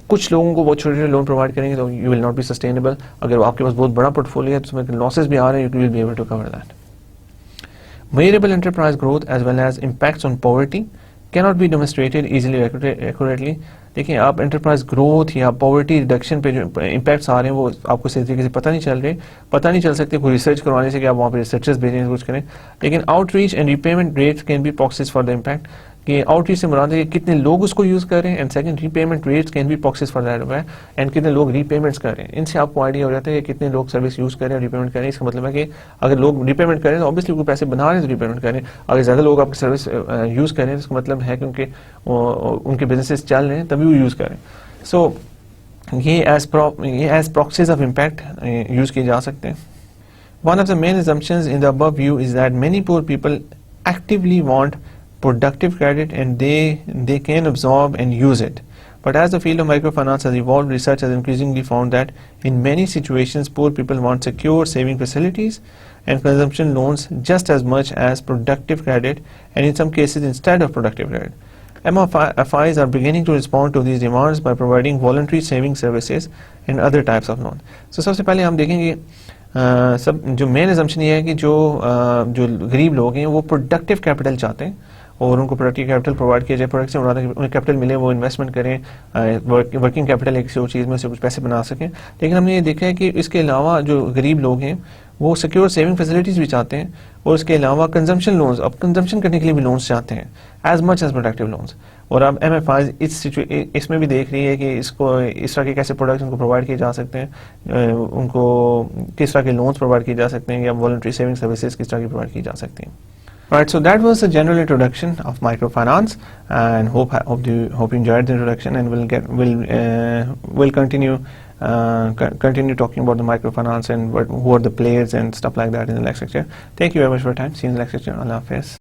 کچھ لوگوں کو بہت چھوٹے لون پرووائڈ کریں گے تو you will not be sustainable. اگر آپ کے پاس بہت بڑا پورٹ فولیو ہے تو اس میں لاسز بھی آ رہے ہیں, you will be able to cover that. Measurable enterprise growth as well as impacts on poverty cannot be demonstrated easily accurately. دیکھیں, آپ انٹرپرائز گروتھ یا پاورٹی ریڈکشن پہ جو امپیکٹس آ رہے ہیں وہ آپ کو صحیح طریقے سے پتہ نہیں چل سکتے کوئی ریسرچ کروانے سے کہ آپ وہاں پہ ریسرچرز بھیجیں کچھ کریں. لیکن outreach and repayment rates can be proxies for the impact. کہ آؤٹ ریچ سے مراد ہے کہ کتنے لوگ اس کو یوز کر رہے ہیں, and second repayment rates can be proxies for that ہے, اینڈ کتنے لوگ ریپیمنٹس کر رہے ہیں. ان سے آپ کو آئیڈیا ہو جاتا ہے کہ کتنے لوگ سروس یوز کر رہے ہیں اور ریپیمنٹ کر رہے ہیں. اس کا مطلب ہے کہ اگر لوگ ریپیمنٹ کر رہے ہیں تو آبویسلی کوئی پیسے بنا رہے ہیں تو ریپیمنٹ کر رہے ہیں. اگر زیادہ لوگ آپ کی سروس یوز کر رہے ہیں اس کا مطلب ہے کیونکہ ان کے بزنسز چل رہے ہیں تبھی وہ یوز کر رہے ہیں. سو یہ as proxies of impact use کیے جا سکتے ہیں. One of the main assumptions in the above view is that many poor people actively want productive credit and they can absorb and use it. But as the field of microfinance has evolved, research has increasingly found that in many situations poor people want secure saving facilities and consumption loans just as much as productive credit, and in some cases instead of productive credit. MFIs are beginning to respond to these demands by providing voluntary saving services and other types of loans. So سب سے پہلے ہم دیکھیں گے جو مین ایزمپشن یہ ہے کہ جو غریب لوگ ہیں وہ پروڈکٹیو کیپٹل چاہتے ہیں اور ان کو پروڈکٹیو کیپٹل پرووائڈ کیا جائے. پروڈکٹ سے مراد ہے کہ انہیں کیپٹل ملے, وہ انویسٹمنٹ کریں, ورکنگ کیپٹل ایک چیز میں سے کچھ پیسے بنا سکیں. لیکن ہم نے یہ دیکھا ہے کہ اس کے علاوہ جو غریب لوگ ہیں وہ سیکیور سیونگ فیسلٹیز بھی چاہتے ہیں, اور اس کے علاوہ کنزمپشن لونز, اب کنزمپشن کرنے کے لیے بھی لونز چاہتے ہیں as much as productive loans. اور اب ایم ایف آئی اس میں بھی دیکھ رہی ہے کہ اس کو اس طرح کے کیسے پروڈکٹس ان کو پرووائڈ کیے جا سکتے ہیں, ان کو کس طرح کے لونز پرووائڈ کیے جا سکتے ہیں, یا والنٹری سیونگ سروسز کس طرح کی پرووائڈ کی جا سکتی ہیں. Right, so that was a general introduction of microfinance, and hope you enjoyed the introduction, and we'll continue talking about the microfinance and who are the players and stuff like that in the next lecture. Thank you very much for your time. See you in the next lecture. Allah Hafiz.